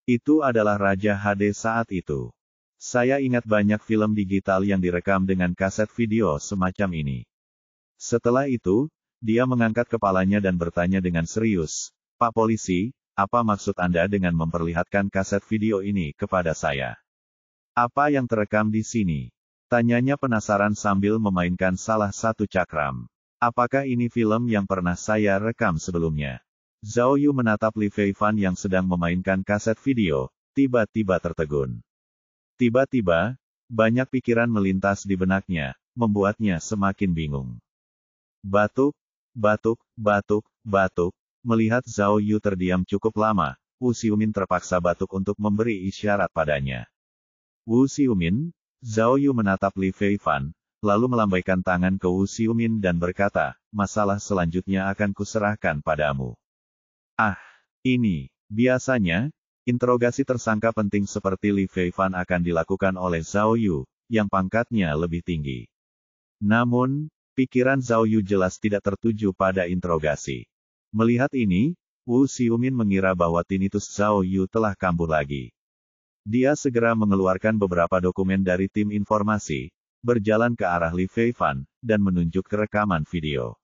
Itu adalah Raja HD saat itu. Saya ingat banyak film digital yang direkam dengan kaset video semacam ini. Setelah itu, dia mengangkat kepalanya dan bertanya dengan serius, Pak Polisi, apa maksud Anda dengan memperlihatkan kaset video ini kepada saya? Apa yang terekam di sini? Tanyanya penasaran sambil memainkan salah satu cakram. Apakah ini film yang pernah saya rekam sebelumnya? Zhao Yu menatap Li Feifan yang sedang memainkan kaset video, tiba-tiba tertegun. Tiba-tiba, banyak pikiran melintas di benaknya, membuatnya semakin bingung. Batuk. Melihat Zhao Yu terdiam cukup lama, Wu Xiumin terpaksa batuk untuk memberi isyarat padanya. Wu Xiumin, Zhao Yu menatap Li Feifan, lalu melambaikan tangan ke Wu Xiumin dan berkata, masalah selanjutnya akan kuserahkan padamu. Ah, ini, biasanya, interogasi tersangka penting seperti Li Feifan akan dilakukan oleh Zhao Yu, yang pangkatnya lebih tinggi. Namun, pikiran Zhao Yu jelas tidak tertuju pada interogasi. Melihat ini, Wu Xiumin mengira bahwa tinnitus Zhao Yu telah kambuh lagi. Dia segera mengeluarkan beberapa dokumen dari tim informasi, berjalan ke arah Li Feifan, dan menunjuk ke rekaman video.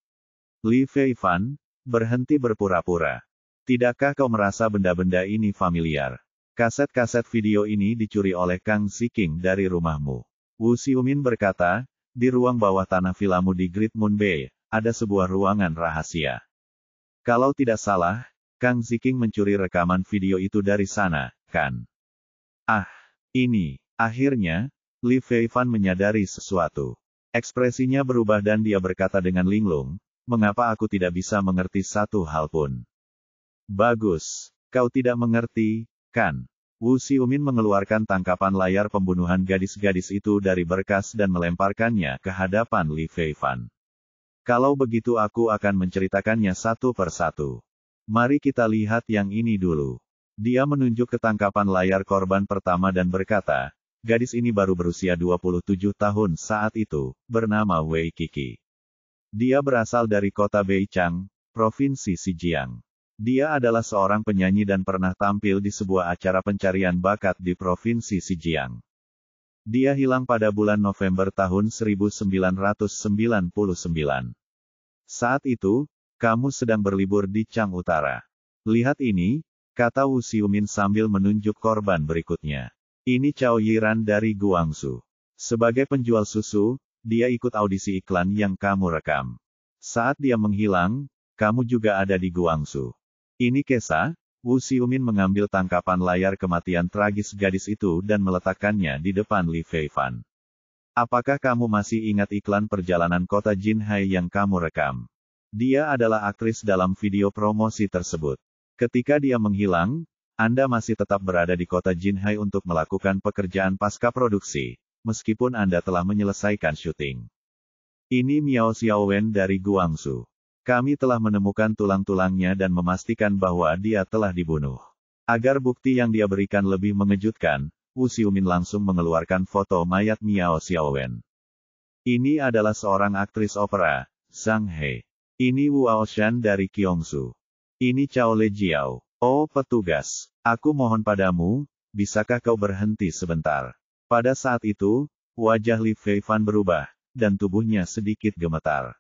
Li Feifan, berhenti berpura-pura. Tidakkah kau merasa benda-benda ini familiar? Kaset-kaset video ini dicuri oleh Kang Ziking dari rumahmu. Wu Xiumin berkata, di ruang bawah tanah vilamu di Great Moon Bay, ada sebuah ruangan rahasia. Kalau tidak salah, Kang Ziking mencuri rekaman video itu dari sana, kan? Ah, ini, akhirnya, Li Feifan menyadari sesuatu. Ekspresinya berubah dan dia berkata dengan linglung, mengapa aku tidak bisa mengerti satu hal pun? Bagus, kau tidak mengerti, kan? Wu Xiumin mengeluarkan tangkapan layar pembunuhan gadis-gadis itu dari berkas dan melemparkannya ke hadapan Li Feifan. Kalau begitu aku akan menceritakannya satu persatu. Mari kita lihat yang ini dulu. Dia menunjuk ke tangkapan layar korban pertama dan berkata, gadis ini baru berusia 27 tahun saat itu, bernama Wei Qixi. Dia berasal dari kota Beichang, Provinsi Zhejiang. Dia adalah seorang penyanyi dan pernah tampil di sebuah acara pencarian bakat di Provinsi Zhejiang. Dia hilang pada bulan November tahun 1999. Saat itu, kamu sedang berlibur di Chang Utara. Lihat ini, kata Wu Xiumin sambil menunjuk korban berikutnya. Ini Cao Yiran dari Guangzhou. Sebagai penjual susu, dia ikut audisi iklan yang kamu rekam. Saat dia menghilang, kamu juga ada di Guangzhou. Ini Kesa, Wu Xiumin mengambil tangkapan layar kematian tragis gadis itu dan meletakkannya di depan Li Feifan. Apakah kamu masih ingat iklan perjalanan kota Jinhai yang kamu rekam? Dia adalah aktris dalam video promosi tersebut. Ketika dia menghilang, Anda masih tetap berada di kota Jinhai untuk melakukan pekerjaan pasca produksi, meskipun Anda telah menyelesaikan syuting. Ini Miao Xiaowen dari Guangzhou. Kami telah menemukan tulang-tulangnya dan memastikan bahwa dia telah dibunuh. Agar bukti yang dia berikan lebih mengejutkan, Wu Xiumin langsung mengeluarkan foto mayat Miao Xiaowen. Ini adalah seorang aktris opera, Zhang He. Ini Wu Aoshan dari Gyeongsu. Ini Cao Lejiao. Oh petugas, aku mohon padamu, bisakah kau berhenti sebentar? Pada saat itu, wajah Li Feifan berubah, dan tubuhnya sedikit gemetar.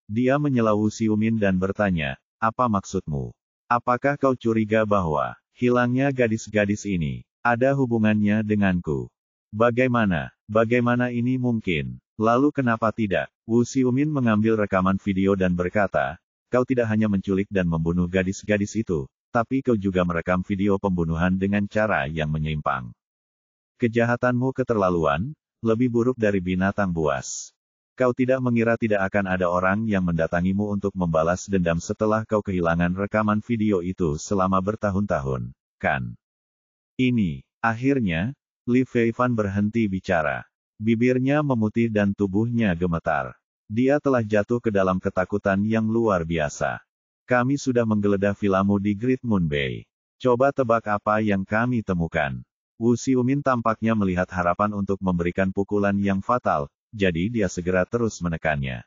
Dia menyela Wu Xiumin dan bertanya, apa maksudmu? Apakah kau curiga bahwa hilangnya gadis-gadis ini ada hubungannya denganku? Bagaimana ini mungkin? Lalu kenapa tidak? Wu Xiumin mengambil rekaman video dan berkata, kau tidak hanya menculik dan membunuh gadis-gadis itu, tapi kau juga merekam video pembunuhan dengan cara yang menyimpang. Kejahatanmu keterlaluan, lebih buruk dari binatang buas. Kau tidak mengira tidak akan ada orang yang mendatangimu untuk membalas dendam setelah kau kehilangan rekaman video itu selama bertahun-tahun, kan? Ini, akhirnya, Li Feifan berhenti bicara. Bibirnya memutih dan tubuhnya gemetar. Dia telah jatuh ke dalam ketakutan yang luar biasa. Kami sudah menggeledah vilamu di Great Moon Bay. Coba tebak apa yang kami temukan. Wu Xiumin tampaknya melihat harapan untuk memberikan pukulan yang fatal, jadi dia segera terus menekannya.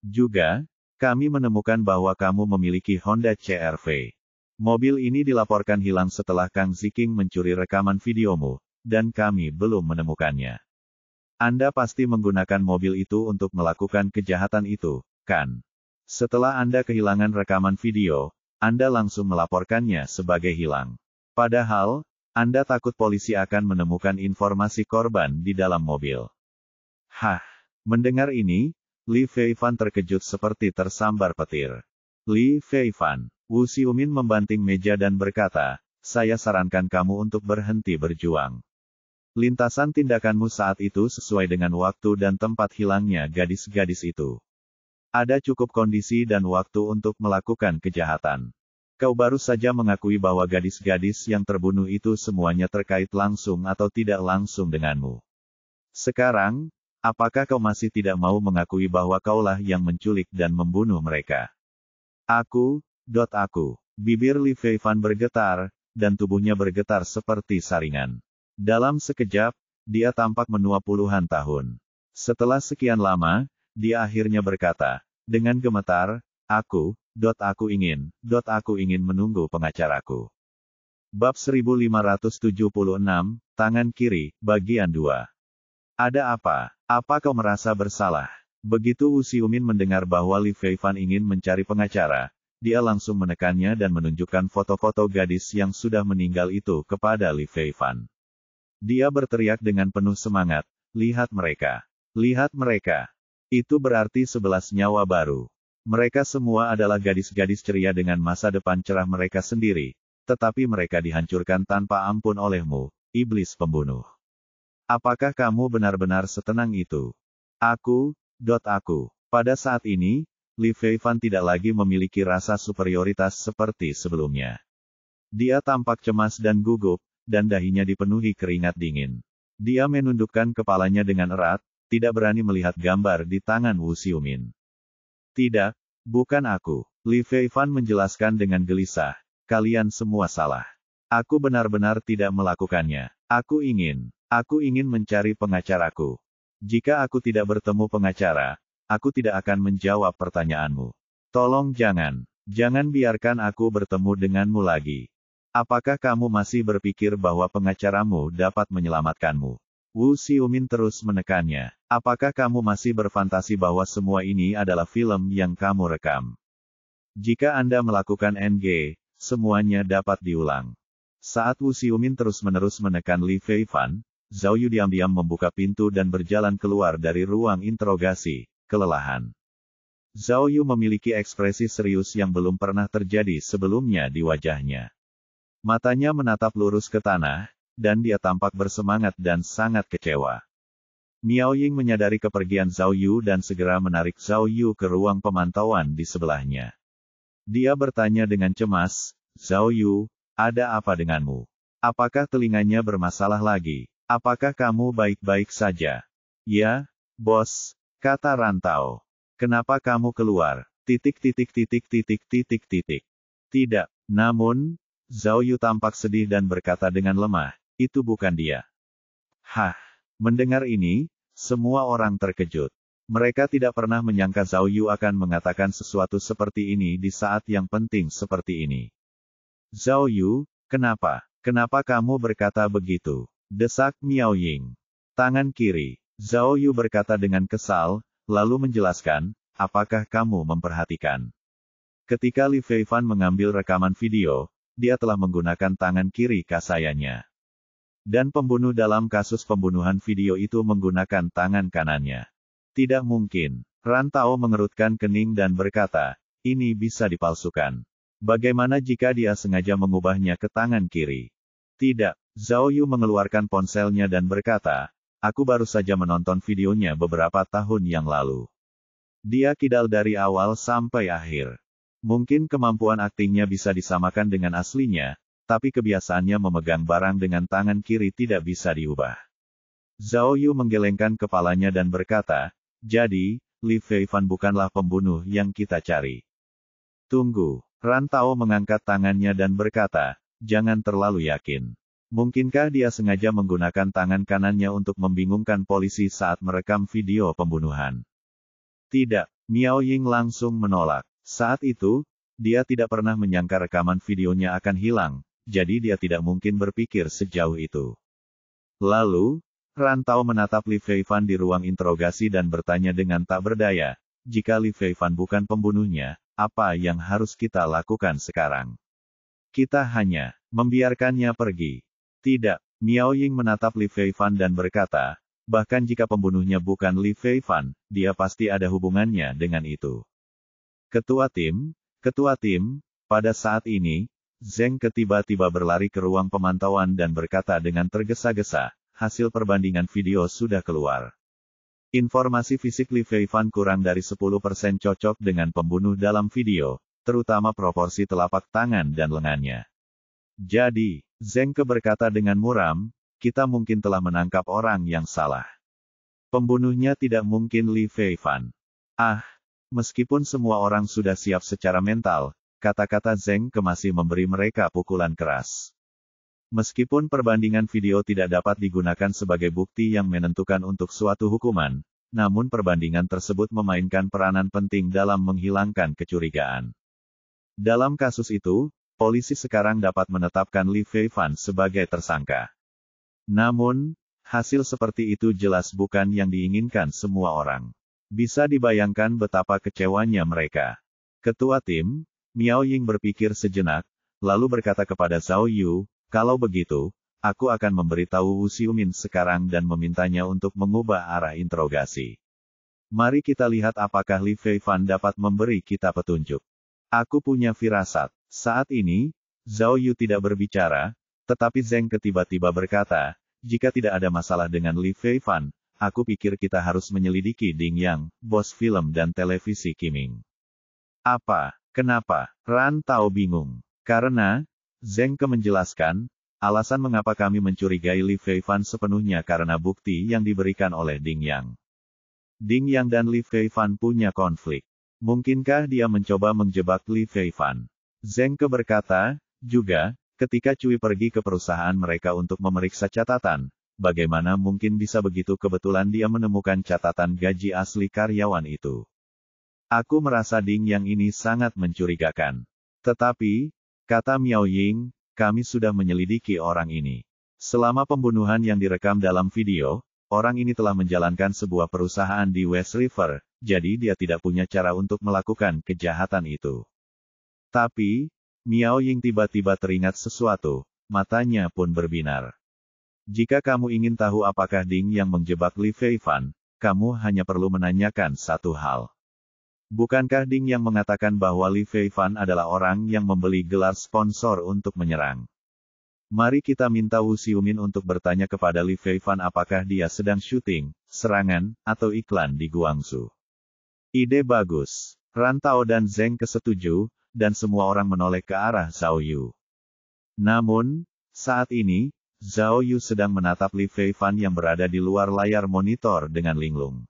Juga, kami menemukan bahwa kamu memiliki Honda CR-V. Mobil ini dilaporkan hilang setelah Kang Ziking mencuri rekaman videomu, dan kami belum menemukannya. Anda pasti menggunakan mobil itu untuk melakukan kejahatan itu, kan? Setelah Anda kehilangan rekaman video, Anda langsung melaporkannya sebagai hilang. Padahal, Anda takut polisi akan menemukan informasi korban di dalam mobil. Hah, mendengar ini, Li Feifan terkejut seperti tersambar petir. Li Feifan, Wu Xiumin membanting meja dan berkata, saya sarankan kamu untuk berhenti berjuang. Lintasan tindakanmu saat itu sesuai dengan waktu dan tempat hilangnya gadis-gadis itu. Ada cukup kondisi dan waktu untuk melakukan kejahatan. Kau baru saja mengakui bahwa gadis-gadis yang terbunuh itu semuanya terkait langsung atau tidak langsung denganmu. Sekarang, apakah kau masih tidak mau mengakui bahwa kaulah yang menculik dan membunuh mereka? Aku. Bibir Li Feifan bergetar, dan tubuhnya bergetar seperti saringan. Dalam sekejap, dia tampak menua puluhan tahun. Setelah sekian lama, dia akhirnya berkata, dengan gemetar, aku ingin menunggu pengacaraku. Bab 1576, Tangan Kiri, Bagian 2. Ada apa? Apa kau merasa bersalah? Begitu Wu Xiumin mendengar bahwa Li Feifan ingin mencari pengacara, dia langsung menekannya dan menunjukkan foto-foto gadis yang sudah meninggal itu kepada Li Feifan. Dia berteriak dengan penuh semangat, lihat mereka. Lihat mereka. Itu berarti 11 nyawa baru. Mereka semua adalah gadis-gadis ceria dengan masa depan cerah mereka sendiri, tetapi mereka dihancurkan tanpa ampun olehmu, iblis pembunuh. Apakah kamu benar-benar setenang itu? Aku. Pada saat ini, Li Feifan tidak lagi memiliki rasa superioritas seperti sebelumnya. Dia tampak cemas dan gugup, dan dahinya dipenuhi keringat dingin. Dia menundukkan kepalanya dengan erat, tidak berani melihat gambar di tangan Wu Xiumin. Tidak, bukan aku. Li Feifan menjelaskan dengan gelisah. Kalian semua salah. Aku benar-benar tidak melakukannya. Aku ingin mencari pengacaraku. Jika aku tidak bertemu pengacara, aku tidak akan menjawab pertanyaanmu. Tolong jangan biarkan aku bertemu denganmu lagi. Apakah kamu masih berpikir bahwa pengacaramu dapat menyelamatkanmu? Wu Xiumin terus menekannya. Apakah kamu masih berfantasi bahwa semua ini adalah film yang kamu rekam? Jika Anda melakukan NG, semuanya dapat diulang. Saat Wu Xiumin terus-menerus menekan Li Feifan, Zhao Yu diam-diam membuka pintu dan berjalan keluar dari ruang interogasi, kelelahan. Zhao Yu memiliki ekspresi serius yang belum pernah terjadi sebelumnya di wajahnya. Matanya menatap lurus ke tanah, dan dia tampak bersemangat dan sangat kecewa. Miao Ying menyadari kepergian Zhao Yu dan segera menarik Zhao Yu ke ruang pemantauan di sebelahnya. Dia bertanya dengan cemas, Zhao Yu, ada apa denganmu? Apakah telinganya bermasalah lagi? Apakah kamu baik-baik saja? Ya, bos, kata Rantau. Kenapa kamu keluar? Tidak, namun, Zhao Yu tampak sedih dan berkata dengan lemah, itu bukan dia. Hah, mendengar ini, semua orang terkejut. Mereka tidak pernah menyangka Zhao Yu akan mengatakan sesuatu seperti ini di saat yang penting seperti ini. Zhao Yu, kenapa? Kenapa kamu berkata begitu? Desak Miao Ying. Tangan kiri. Zhao Yu berkata dengan kesal, lalu menjelaskan, apakah kamu memperhatikan? Ketika Li Feifan mengambil rekaman video, dia telah menggunakan tangan kiri kasayanya. Dan pembunuh dalam kasus pembunuhan video itu menggunakan tangan kanannya. Tidak mungkin. Rantau mengerutkan kening dan berkata, ini bisa dipalsukan. Bagaimana jika dia sengaja mengubahnya ke tangan kiri? Tidak. Zhao Yu mengeluarkan ponselnya dan berkata, aku baru saja menonton videonya beberapa tahun yang lalu. Dia kidal dari awal sampai akhir. Mungkin kemampuan aktingnya bisa disamakan dengan aslinya, tapi kebiasaannya memegang barang dengan tangan kiri tidak bisa diubah. Zhao Yu menggelengkan kepalanya dan berkata, jadi, Li Feifan bukanlah pembunuh yang kita cari. Tunggu. Rantau mengangkat tangannya dan berkata, jangan terlalu yakin. Mungkinkah dia sengaja menggunakan tangan kanannya untuk membingungkan polisi saat merekam video pembunuhan? Tidak. Miao Ying langsung menolak. Saat itu, dia tidak pernah menyangka rekaman videonya akan hilang, jadi dia tidak mungkin berpikir sejauh itu. Lalu, Rantau menatap Li Feifan di ruang interogasi dan bertanya dengan tak berdaya, jika Li Feifan bukan pembunuhnya, apa yang harus kita lakukan sekarang? Kita hanya membiarkannya pergi. Tidak. Miao Ying menatap Li Feifan dan berkata, bahkan jika pembunuhnya bukan Li Feifan, dia pasti ada hubungannya dengan itu. Ketua tim, pada saat ini, Zheng tiba-tiba berlari ke ruang pemantauan dan berkata dengan tergesa-gesa, hasil perbandingan video sudah keluar. Informasi fisik Li Feifan kurang dari 10% cocok dengan pembunuh dalam video, terutama proporsi telapak tangan dan lengannya. Jadi, Zheng berkata dengan muram, kita mungkin telah menangkap orang yang salah. Pembunuhnya tidak mungkin Li Feifan. Ah, meskipun semua orang sudah siap secara mental, kata-kata Zheng Ke masih memberi mereka pukulan keras. Meskipun perbandingan video tidak dapat digunakan sebagai bukti yang menentukan untuk suatu hukuman, namun perbandingan tersebut memainkan peranan penting dalam menghilangkan kecurigaan. Dalam kasus itu, polisi sekarang dapat menetapkan Li Feifan sebagai tersangka. Namun, hasil seperti itu jelas bukan yang diinginkan semua orang. Bisa dibayangkan betapa kecewanya mereka. Ketua tim, Miao Ying berpikir sejenak, lalu berkata kepada Zhao Yu, kalau begitu, aku akan memberitahu Wu Xiumin sekarang dan memintanya untuk mengubah arah interogasi. Mari kita lihat apakah Li Feifan dapat memberi kita petunjuk. Aku punya firasat. Saat ini, Zhao Yu tidak berbicara, tetapi Zheng Ke tiba-tiba berkata, jika tidak ada masalah dengan Li Feifan, aku pikir kita harus menyelidiki Ding Yang, bos film dan televisi Qiming. Apa? Kenapa? Ran Tao bingung. Karena, Zheng Ke menjelaskan, alasan mengapa kami mencurigai Li Feifan sepenuhnya karena bukti yang diberikan oleh Ding Yang. Ding Yang dan Li Feifan punya konflik. Mungkinkah dia mencoba menjebak Li Feifan? Zheng Ke berkata, juga, ketika Cui pergi ke perusahaan mereka untuk memeriksa catatan, bagaimana mungkin bisa begitu kebetulan dia menemukan catatan gaji asli karyawan itu? Aku merasa Ding Yang ini sangat mencurigakan. Tetapi, kata Miao Ying, kami sudah menyelidiki orang ini. Selama pembunuhan yang direkam dalam video, orang ini telah menjalankan sebuah perusahaan di West River, jadi dia tidak punya cara untuk melakukan kejahatan itu. Tapi, Miao Ying tiba-tiba teringat sesuatu, matanya pun berbinar. Jika kamu ingin tahu apakah Ding Yang menjebak Li Feifan, kamu hanya perlu menanyakan satu hal. Bukankah Ding Yang mengatakan bahwa Li Feifan adalah orang yang membeli gelar sponsor untuk menyerang? Mari kita minta Wu Xiumin untuk bertanya kepada Li Feifan apakah dia sedang syuting, serangan, atau iklan di Guangzhou. Ide bagus. Ran Tao dan Zheng Ke setuju, dan semua orang menoleh ke arah Zhao Yu. Namun, saat ini, Zhao Yu sedang menatap Li Feifan yang berada di luar layar monitor dengan linglung.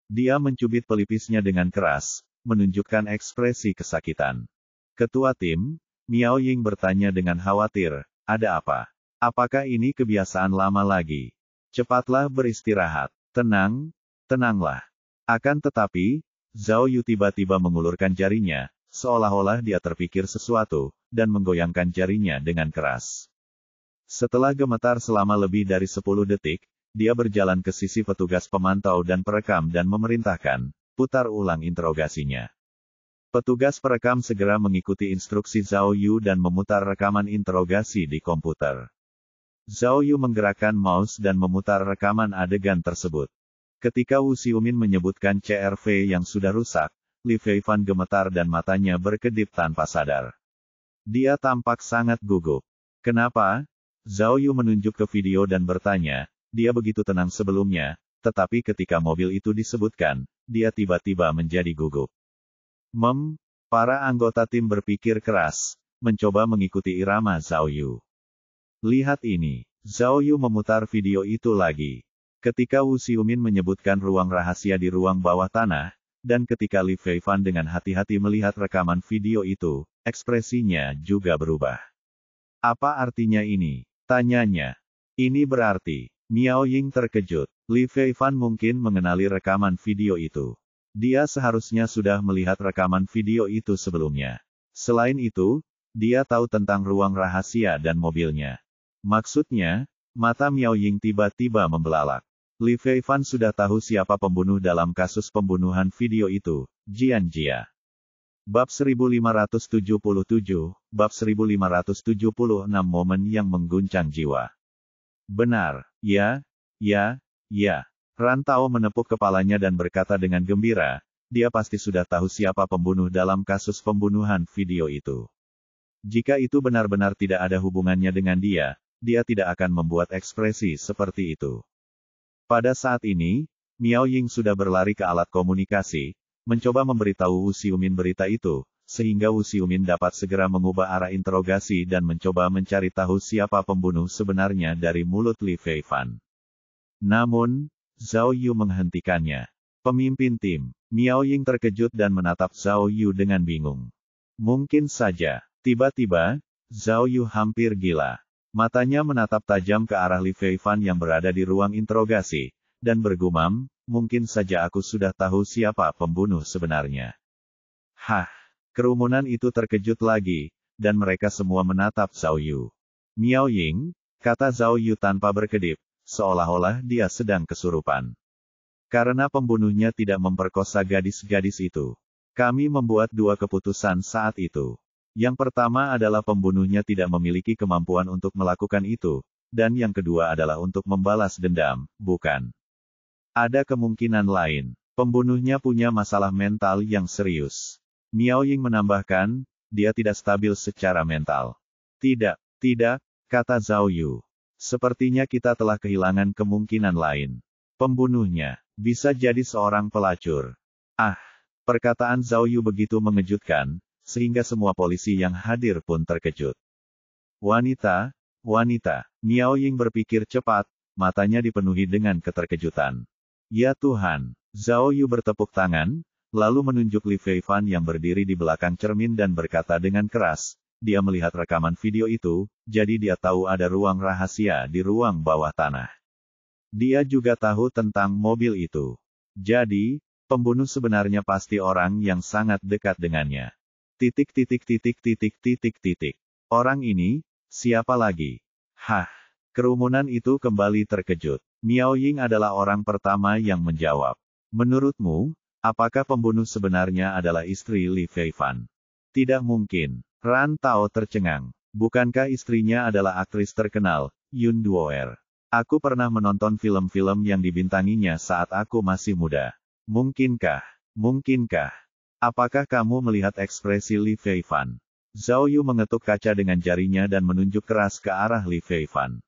Dia mencubit pelipisnya dengan keras, menunjukkan ekspresi kesakitan. Ketua tim, Miao Ying bertanya dengan khawatir, ada apa? Apakah ini kebiasaan lama lagi? Cepatlah beristirahat. Tenang, tenanglah. Akan tetapi, Zhao Yu tiba-tiba mengulurkan jarinya, seolah-olah dia terpikir sesuatu, dan menggoyangkan jarinya dengan keras. Setelah gemetar selama lebih dari 10 detik, dia berjalan ke sisi petugas pemantau dan perekam dan memerintahkan, putar ulang interogasinya. Petugas perekam segera mengikuti instruksi Zhao Yu dan memutar rekaman interogasi di komputer. Zhao Yu menggerakkan mouse dan memutar rekaman adegan tersebut. Ketika Wu Xiumin menyebutkan CRV yang sudah rusak, Li Feifan gemetar dan matanya berkedip tanpa sadar. Dia tampak sangat gugup. Kenapa? Zhao Yu menunjuk ke video dan bertanya, dia begitu tenang sebelumnya, tetapi ketika mobil itu disebutkan, dia tiba-tiba menjadi gugup. Para anggota tim berpikir keras, mencoba mengikuti irama Zhao Yu. Lihat ini, Zhao Yu memutar video itu lagi. Ketika Wu Xiumin menyebutkan ruang rahasia di ruang bawah tanah, dan ketika Li Feifan dengan hati-hati melihat rekaman video itu, ekspresinya juga berubah. Apa artinya ini? Tanyanya. Ini berarti, Miao Ying terkejut. Li Feifan mungkin mengenali rekaman video itu. Dia seharusnya sudah melihat rekaman video itu sebelumnya. Selain itu, dia tahu tentang ruang rahasia dan mobilnya. Maksudnya, mata Miao Ying tiba-tiba membelalak. Li Feifan sudah tahu siapa pembunuh dalam kasus pembunuhan video itu, Jian Jia. Bab 1577, Bab 1576 Momen yang mengguncang jiwa. Benar, ya. Ran Tao menepuk kepalanya dan berkata dengan gembira, dia pasti sudah tahu siapa pembunuh dalam kasus pembunuhan video itu. Jika itu benar-benar tidak ada hubungannya dengan dia tidak akan membuat ekspresi seperti itu. Pada saat ini, Miao Ying sudah berlari ke alat komunikasi, mencoba memberitahu Wu Xiumin berita itu, sehingga Wu Xiumin dapat segera mengubah arah interogasi dan mencoba mencari tahu siapa pembunuh sebenarnya dari mulut Li Feifan. Namun, Zhao Yu menghentikannya. Pemimpin tim, Miao Ying terkejut dan menatap Zhao Yu dengan bingung. Mungkin saja, tiba-tiba, Zhao Yu hampir gila. Matanya menatap tajam ke arah Li Feifan yang berada di ruang interogasi, dan bergumam, mungkin saja aku sudah tahu siapa pembunuh sebenarnya. Hah, kerumunan itu terkejut lagi, dan mereka semua menatap Zhao Yu. Miao Ying, kata Zhao Yu tanpa berkedip, seolah-olah dia sedang kesurupan. Karena pembunuhnya tidak memperkosa gadis-gadis itu. Kami membuat dua keputusan saat itu. Yang pertama adalah pembunuhnya tidak memiliki kemampuan untuk melakukan itu, dan yang kedua adalah untuk membalas dendam, bukan? Ada kemungkinan lain, pembunuhnya punya masalah mental yang serius. Miao Ying menambahkan, dia tidak stabil secara mental. Tidak, kata Zhao Yu. Sepertinya kita telah kehilangan kemungkinan lain. Pembunuhnya bisa jadi seorang pelacur. Ah, perkataan Zhao Yu begitu mengejutkan, sehingga semua polisi yang hadir pun terkejut. Wanita, Miao Ying berpikir cepat, matanya dipenuhi dengan keterkejutan. Ya Tuhan, Zhao Yu bertepuk tangan, lalu menunjuk Li Feifan yang berdiri di belakang cermin dan berkata dengan keras, dia melihat rekaman video itu, jadi dia tahu ada ruang rahasia di ruang bawah tanah. Dia juga tahu tentang mobil itu. Jadi, pembunuh sebenarnya pasti orang yang sangat dekat dengannya. Orang ini, siapa lagi? Hah, kerumunan itu kembali terkejut. Miao Ying adalah orang pertama yang menjawab. Menurutmu, apakah pembunuh sebenarnya adalah istri Li Feifan? Tidak mungkin. Ran Tao tercengang. Bukankah istrinya adalah aktris terkenal, Yun Duoer? Aku pernah menonton film-film yang dibintanginya saat aku masih muda. Mungkinkah? Apakah kamu melihat ekspresi Li Feifan? Zhao Yu mengetuk kaca dengan jarinya dan menunjuk keras ke arah Li Feifan.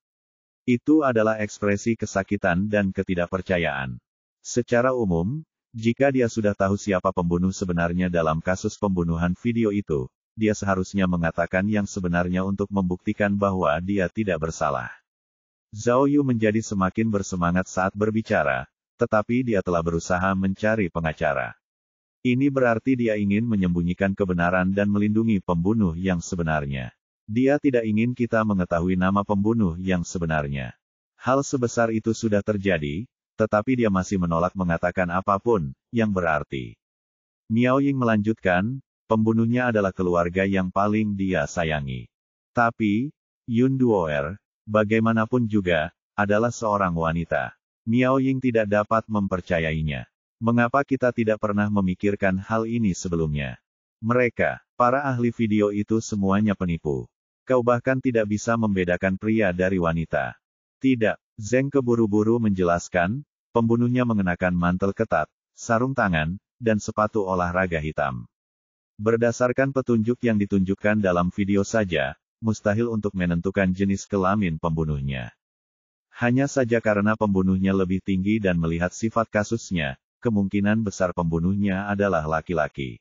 Itu adalah ekspresi kesakitan dan ketidakpercayaan. Secara umum, jika dia sudah tahu siapa pembunuh sebenarnya dalam kasus pembunuhan video itu, dia seharusnya mengatakan yang sebenarnya untuk membuktikan bahwa dia tidak bersalah. Zhao Yu menjadi semakin bersemangat saat berbicara, tetapi dia telah berusaha mencari pengacara. Ini berarti dia ingin menyembunyikan kebenaran dan melindungi pembunuh yang sebenarnya. Dia tidak ingin kita mengetahui nama pembunuh yang sebenarnya. Hal sebesar itu sudah terjadi, tetapi dia masih menolak mengatakan apapun yang berarti. Miao Ying melanjutkan, pembunuhnya adalah keluarga yang paling dia sayangi. Tapi, Yun Duoer, bagaimanapun juga, adalah seorang wanita. Miao Ying tidak dapat mempercayainya. Mengapa kita tidak pernah memikirkan hal ini sebelumnya? Mereka, para ahli video itu semuanya penipu. Kau bahkan tidak bisa membedakan pria dari wanita. Tidak, Zeng keburu-buru menjelaskan, pembunuhnya mengenakan mantel ketat, sarung tangan, dan sepatu olahraga hitam. Berdasarkan petunjuk yang ditunjukkan dalam video saja, mustahil untuk menentukan jenis kelamin pembunuhnya. Hanya saja karena pembunuhnya lebih tinggi dan melihat sifat kasusnya, kemungkinan besar pembunuhnya adalah laki-laki.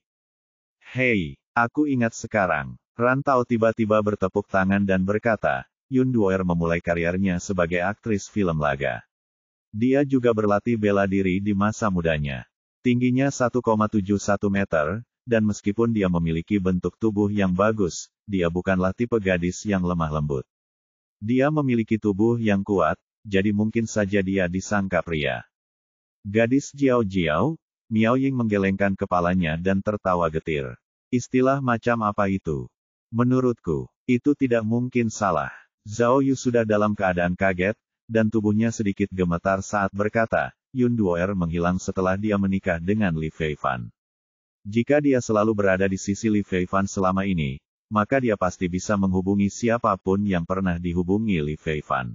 Hei, aku ingat sekarang. Ran Tao tiba-tiba bertepuk tangan dan berkata, Yun Duoer memulai karirnya sebagai aktris film laga. Dia juga berlatih bela diri di masa mudanya. Tingginya 1,71 meter, dan meskipun dia memiliki bentuk tubuh yang bagus, dia bukanlah tipe gadis yang lemah lembut. Dia memiliki tubuh yang kuat, jadi mungkin saja dia disangka pria. Gadis Jiao Jiao, Miao Ying menggelengkan kepalanya dan tertawa getir. Istilah macam apa itu? Menurutku, itu tidak mungkin salah. Zhao Yu sudah dalam keadaan kaget, dan tubuhnya sedikit gemetar saat berkata, Yun Duoer menghilang setelah dia menikah dengan Li Feifan. Jika dia selalu berada di sisi Li Feifan selama ini, maka dia pasti bisa menghubungi siapapun yang pernah dihubungi Li Feifan.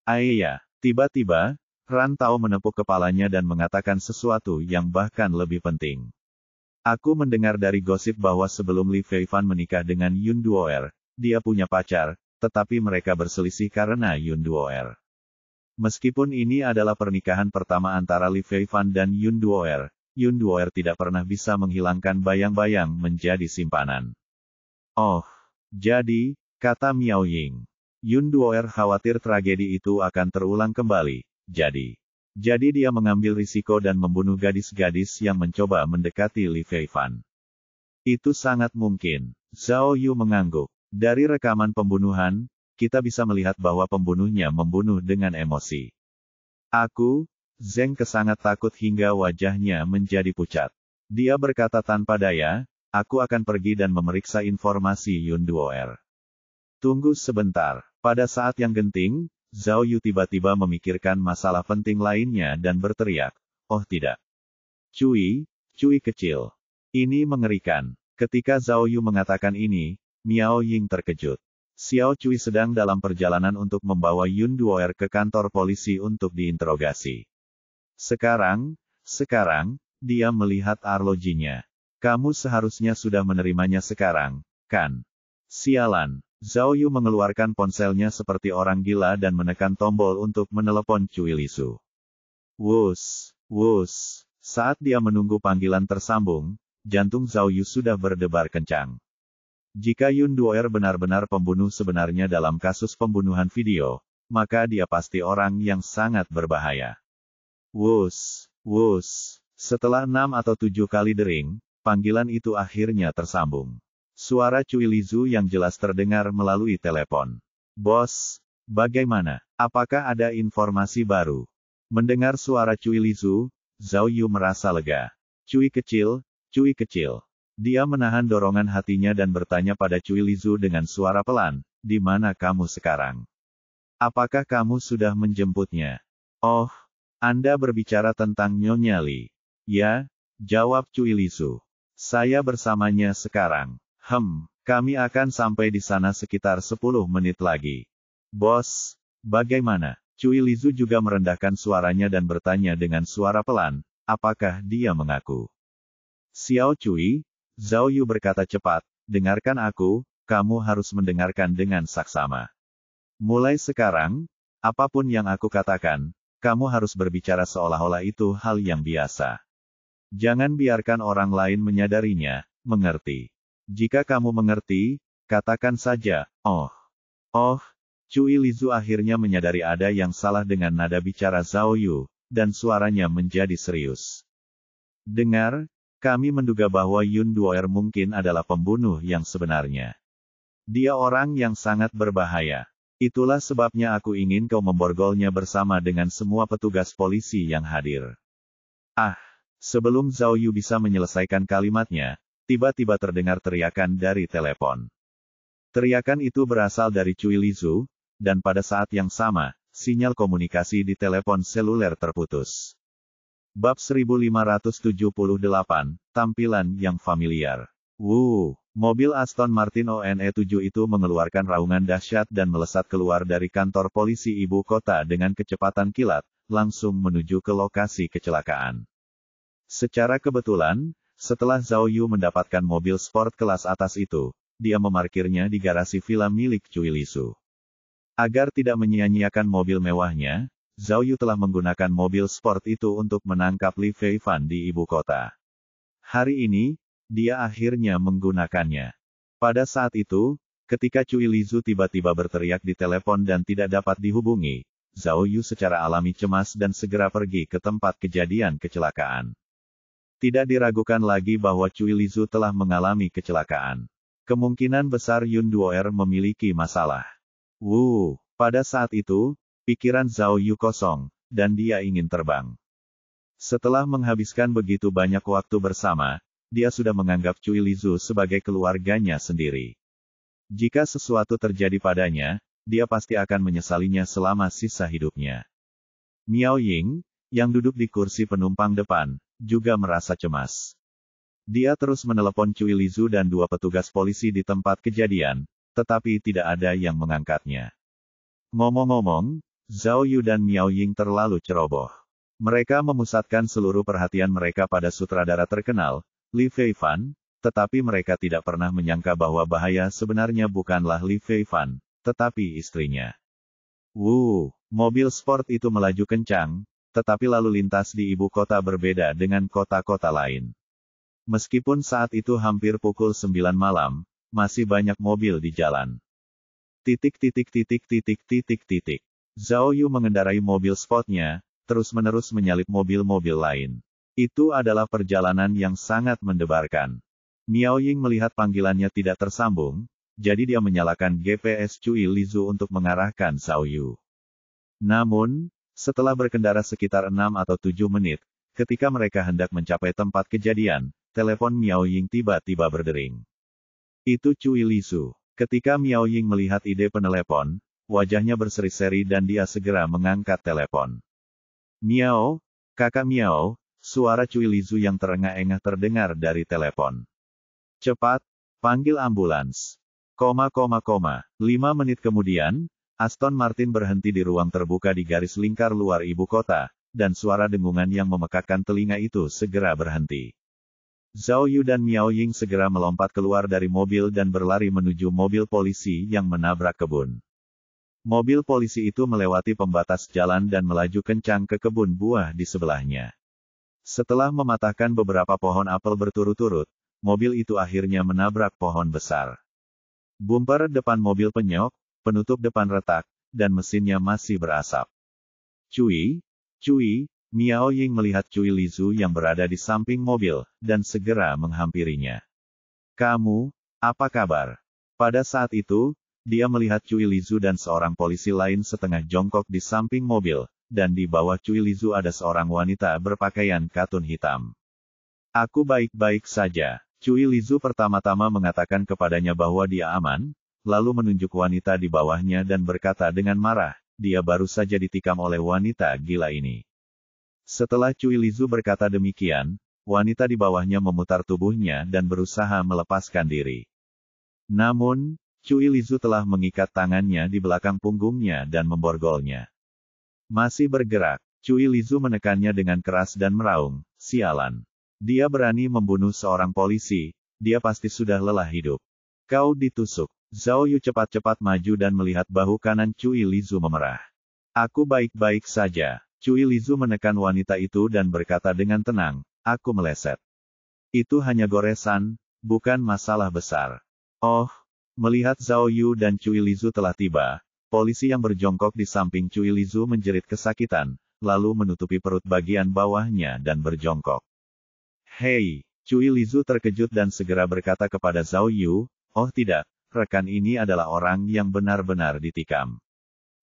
Ayah, tiba-tiba, Ran Tao menepuk kepalanya dan mengatakan sesuatu yang bahkan lebih penting. Aku mendengar dari gosip bahwa sebelum Li Feifan menikah dengan Yun Duoer, dia punya pacar, tetapi mereka berselisih karena Yun Duoer. Meskipun ini adalah pernikahan pertama antara Li Feifan dan Yun Duoer tidak pernah bisa menghilangkan bayang-bayang menjadi simpanan. Oh, jadi, kata Miao Ying, Yun Duoer khawatir tragedi itu akan terulang kembali, jadi. Jadi dia mengambil risiko dan membunuh gadis-gadis yang mencoba mendekati Li Feifan. Itu sangat mungkin. Zhao Yu mengangguk. Dari rekaman pembunuhan, kita bisa melihat bahwa pembunuhnya membunuh dengan emosi. Aku, Zeng sangat takut hingga wajahnya menjadi pucat. Dia berkata tanpa daya, aku akan pergi dan memeriksa informasi Yun Duoer. Tunggu sebentar. Pada saat yang genting, Zhao Yu tiba-tiba memikirkan masalah penting lainnya dan berteriak, oh tidak. Cui kecil. Ini mengerikan. Ketika Zhao Yu mengatakan ini, Miao Ying terkejut. Xiao Cui sedang dalam perjalanan untuk membawa Yun Duoer ke kantor polisi untuk diinterogasi. Sekarang, dia melihat arlojinya. Kamu seharusnya sudah menerimanya sekarang, kan? Sialan. Zhao Yu mengeluarkan ponselnya seperti orang gila dan menekan tombol untuk menelepon Cui Lisu. Wus. Saat dia menunggu panggilan tersambung, jantung Zhao Yu sudah berdebar kencang. Jika Yun Duoer benar-benar pembunuh sebenarnya dalam kasus pembunuhan video, maka dia pasti orang yang sangat berbahaya. Wus. Setelah 6 atau 7 kali dering, panggilan itu akhirnya tersambung. Suara Cui Lisu yang jelas terdengar melalui telepon. Bos, bagaimana? Apakah ada informasi baru? Mendengar suara Cui Lisu, Zhao Yu merasa lega. Cui kecil. Dia menahan dorongan hatinya dan bertanya pada Cui Lisu dengan suara pelan, di mana kamu sekarang? Apakah kamu sudah menjemputnya? Oh, Anda berbicara tentang Nyonya Li. Ya, jawab Cui Lisu. Saya bersamanya sekarang. Kami akan sampai di sana sekitar 10 menit lagi. Bos, bagaimana? Cui Lisu juga merendahkan suaranya dan bertanya dengan suara pelan, apakah dia mengaku? Xiao Cui, Zhao Yu berkata cepat, dengarkan aku, kamu harus mendengarkan dengan saksama. Mulai sekarang, apapun yang aku katakan, kamu harus berbicara seolah-olah itu hal yang biasa. Jangan biarkan orang lain menyadarinya, mengerti? Jika kamu mengerti, katakan saja, oh. Cui Lisu akhirnya menyadari ada yang salah dengan nada bicara Zhao Yu, dan suaranya menjadi serius. Dengar, kami menduga bahwa Yun Duoer mungkin adalah pembunuh yang sebenarnya. Dia orang yang sangat berbahaya. Itulah sebabnya aku ingin kau memborgolnya bersama dengan semua petugas polisi yang hadir. Sebelum Zhao Yu bisa menyelesaikan kalimatnya, tiba-tiba terdengar teriakan dari telepon. Teriakan itu berasal dari Cui Lisu, dan pada saat yang sama, sinyal komunikasi di telepon seluler terputus. Bab 1578, tampilan yang familiar. Mobil Aston Martin ONE7 itu mengeluarkan raungan dahsyat dan melesat keluar dari kantor polisi ibu kota dengan kecepatan kilat, langsung menuju ke lokasi kecelakaan. Secara kebetulan, setelah Zhao Yu mendapatkan mobil sport kelas atas itu, dia memarkirnya di garasi villa milik Cui Lisu. Agar tidak menyia-nyiakan mobil mewahnya, Zhao Yu telah menggunakan mobil sport itu untuk menangkap Li Feifan di ibu kota. Hari ini, dia akhirnya menggunakannya. Pada saat itu, ketika Cui Lisu tiba-tiba berteriak di telepon dan tidak dapat dihubungi, Zhao Yu secara alami cemas dan segera pergi ke tempat kejadian kecelakaan. Tidak diragukan lagi bahwa Cui Lisu telah mengalami kecelakaan. Kemungkinan besar Yun Duoer memiliki masalah. Pada saat itu, pikiran Zhao Yu kosong, dan dia ingin terbang. Setelah menghabiskan begitu banyak waktu bersama, dia sudah menganggap Cui Lisu sebagai keluarganya sendiri. Jika sesuatu terjadi padanya, dia pasti akan menyesalinya selama sisa hidupnya. Miao Ying, yang duduk di kursi penumpang depan, juga merasa cemas. Dia terus menelepon Cui Lisu dan 2 petugas polisi di tempat kejadian, tetapi tidak ada yang mengangkatnya. Ngomong-ngomong, Zhao Yu dan Miao Ying terlalu ceroboh. Mereka memusatkan seluruh perhatian mereka pada sutradara terkenal, Li Feifan, tetapi mereka tidak pernah menyangka bahwa bahaya sebenarnya bukanlah Li Feifan, tetapi istrinya. Mobil sport itu melaju kencang, tetapi lalu lintas di ibu kota berbeda dengan kota-kota lain. Meskipun saat itu hampir pukul 9 malam, masih banyak mobil di jalan. Zhao Yu mengendarai mobil sportnya, terus-menerus menyalip mobil-mobil lain. Itu adalah perjalanan yang sangat mendebarkan. Miao Ying melihat panggilannya tidak tersambung, jadi dia menyalakan GPS Cui Lizu untuk mengarahkan Zhao Yu. Namun, setelah berkendara sekitar 6 atau 7 menit, ketika mereka hendak mencapai tempat kejadian, telepon Miao Ying tiba-tiba berdering. Itu Cui Lizu. Ketika Miao Ying melihat ide penelepon, wajahnya berseri-seri dan dia segera mengangkat telepon. Miao, kakak Miao, suara Cui Lizu yang terengah-engah terdengar dari telepon. Cepat, panggil ambulans. 5 menit kemudian, Aston Martin berhenti di ruang terbuka di garis lingkar luar ibu kota, dan suara dengungan yang memekakkan telinga itu segera berhenti. Zhao Yu dan Miao Ying segera melompat keluar dari mobil dan berlari menuju mobil polisi yang menabrak kebun. Mobil polisi itu melewati pembatas jalan dan melaju kencang ke kebun buah di sebelahnya. Setelah mematahkan beberapa pohon apel berturut-turut, mobil itu akhirnya menabrak pohon besar. Bumper depan mobil penyok, penutup depan retak, dan mesinnya masih berasap. Cui, Miao Ying melihat Cui Lizu yang berada di samping mobil, dan segera menghampirinya. Kamu, apa kabar? Pada saat itu, dia melihat Cui Lizu dan seorang polisi lain setengah jongkok di samping mobil, dan di bawah Cui Lizu ada seorang wanita berpakaian katun hitam. Aku baik-baik saja. Cui Lizu pertama-tama mengatakan kepadanya bahwa dia aman, lalu menunjuk wanita di bawahnya dan berkata dengan marah, dia baru saja ditikam oleh wanita gila ini. Setelah Cui Lizu berkata demikian, wanita di bawahnya memutar tubuhnya dan berusaha melepaskan diri. Namun, Cui Lizu telah mengikat tangannya di belakang punggungnya dan memborgolnya. Masih bergerak, Cui Lizu menekannya dengan keras dan meraung, sialan. Dia berani membunuh seorang polisi, dia pasti sudah lelah hidup. Kau ditusuk. Zhao Yu cepat-cepat maju dan melihat bahu kanan Cui Lizu memerah. Aku baik-baik saja. Cui Lizu menekan wanita itu dan berkata dengan tenang, aku meleset. Itu hanya goresan, bukan masalah besar. Oh, melihat Zhao Yu dan Cui Lizu telah tiba, polisi yang berjongkok di samping Cui Lizu menjerit kesakitan, lalu menutupi perut bagian bawahnya dan berjongkok. Hei, Cui Lizu terkejut dan segera berkata kepada Zhao Yu, oh tidak, rekan ini adalah orang yang benar-benar ditikam.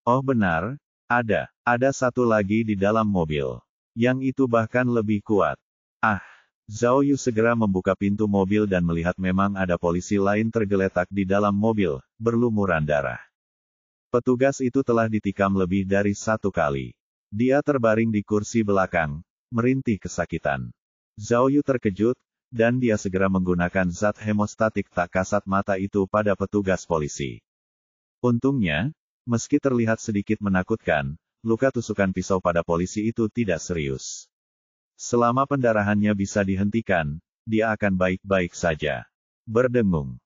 Oh benar, ada satu lagi di dalam mobil. Yang itu bahkan lebih kuat. Ah, Zhao Yu segera membuka pintu mobil dan melihat memang ada polisi lain tergeletak di dalam mobil, berlumuran darah. Petugas itu telah ditikam lebih dari 1 kali. Dia terbaring di kursi belakang, merintih kesakitan. Zhao Yu terkejut, dan dia segera menggunakan zat hemostatik tak kasat mata itu pada petugas polisi. Untungnya, meski terlihat sedikit menakutkan, luka tusukan pisau pada polisi itu tidak serius. Selama pendarahannya bisa dihentikan, dia akan baik-baik saja. Berdengung.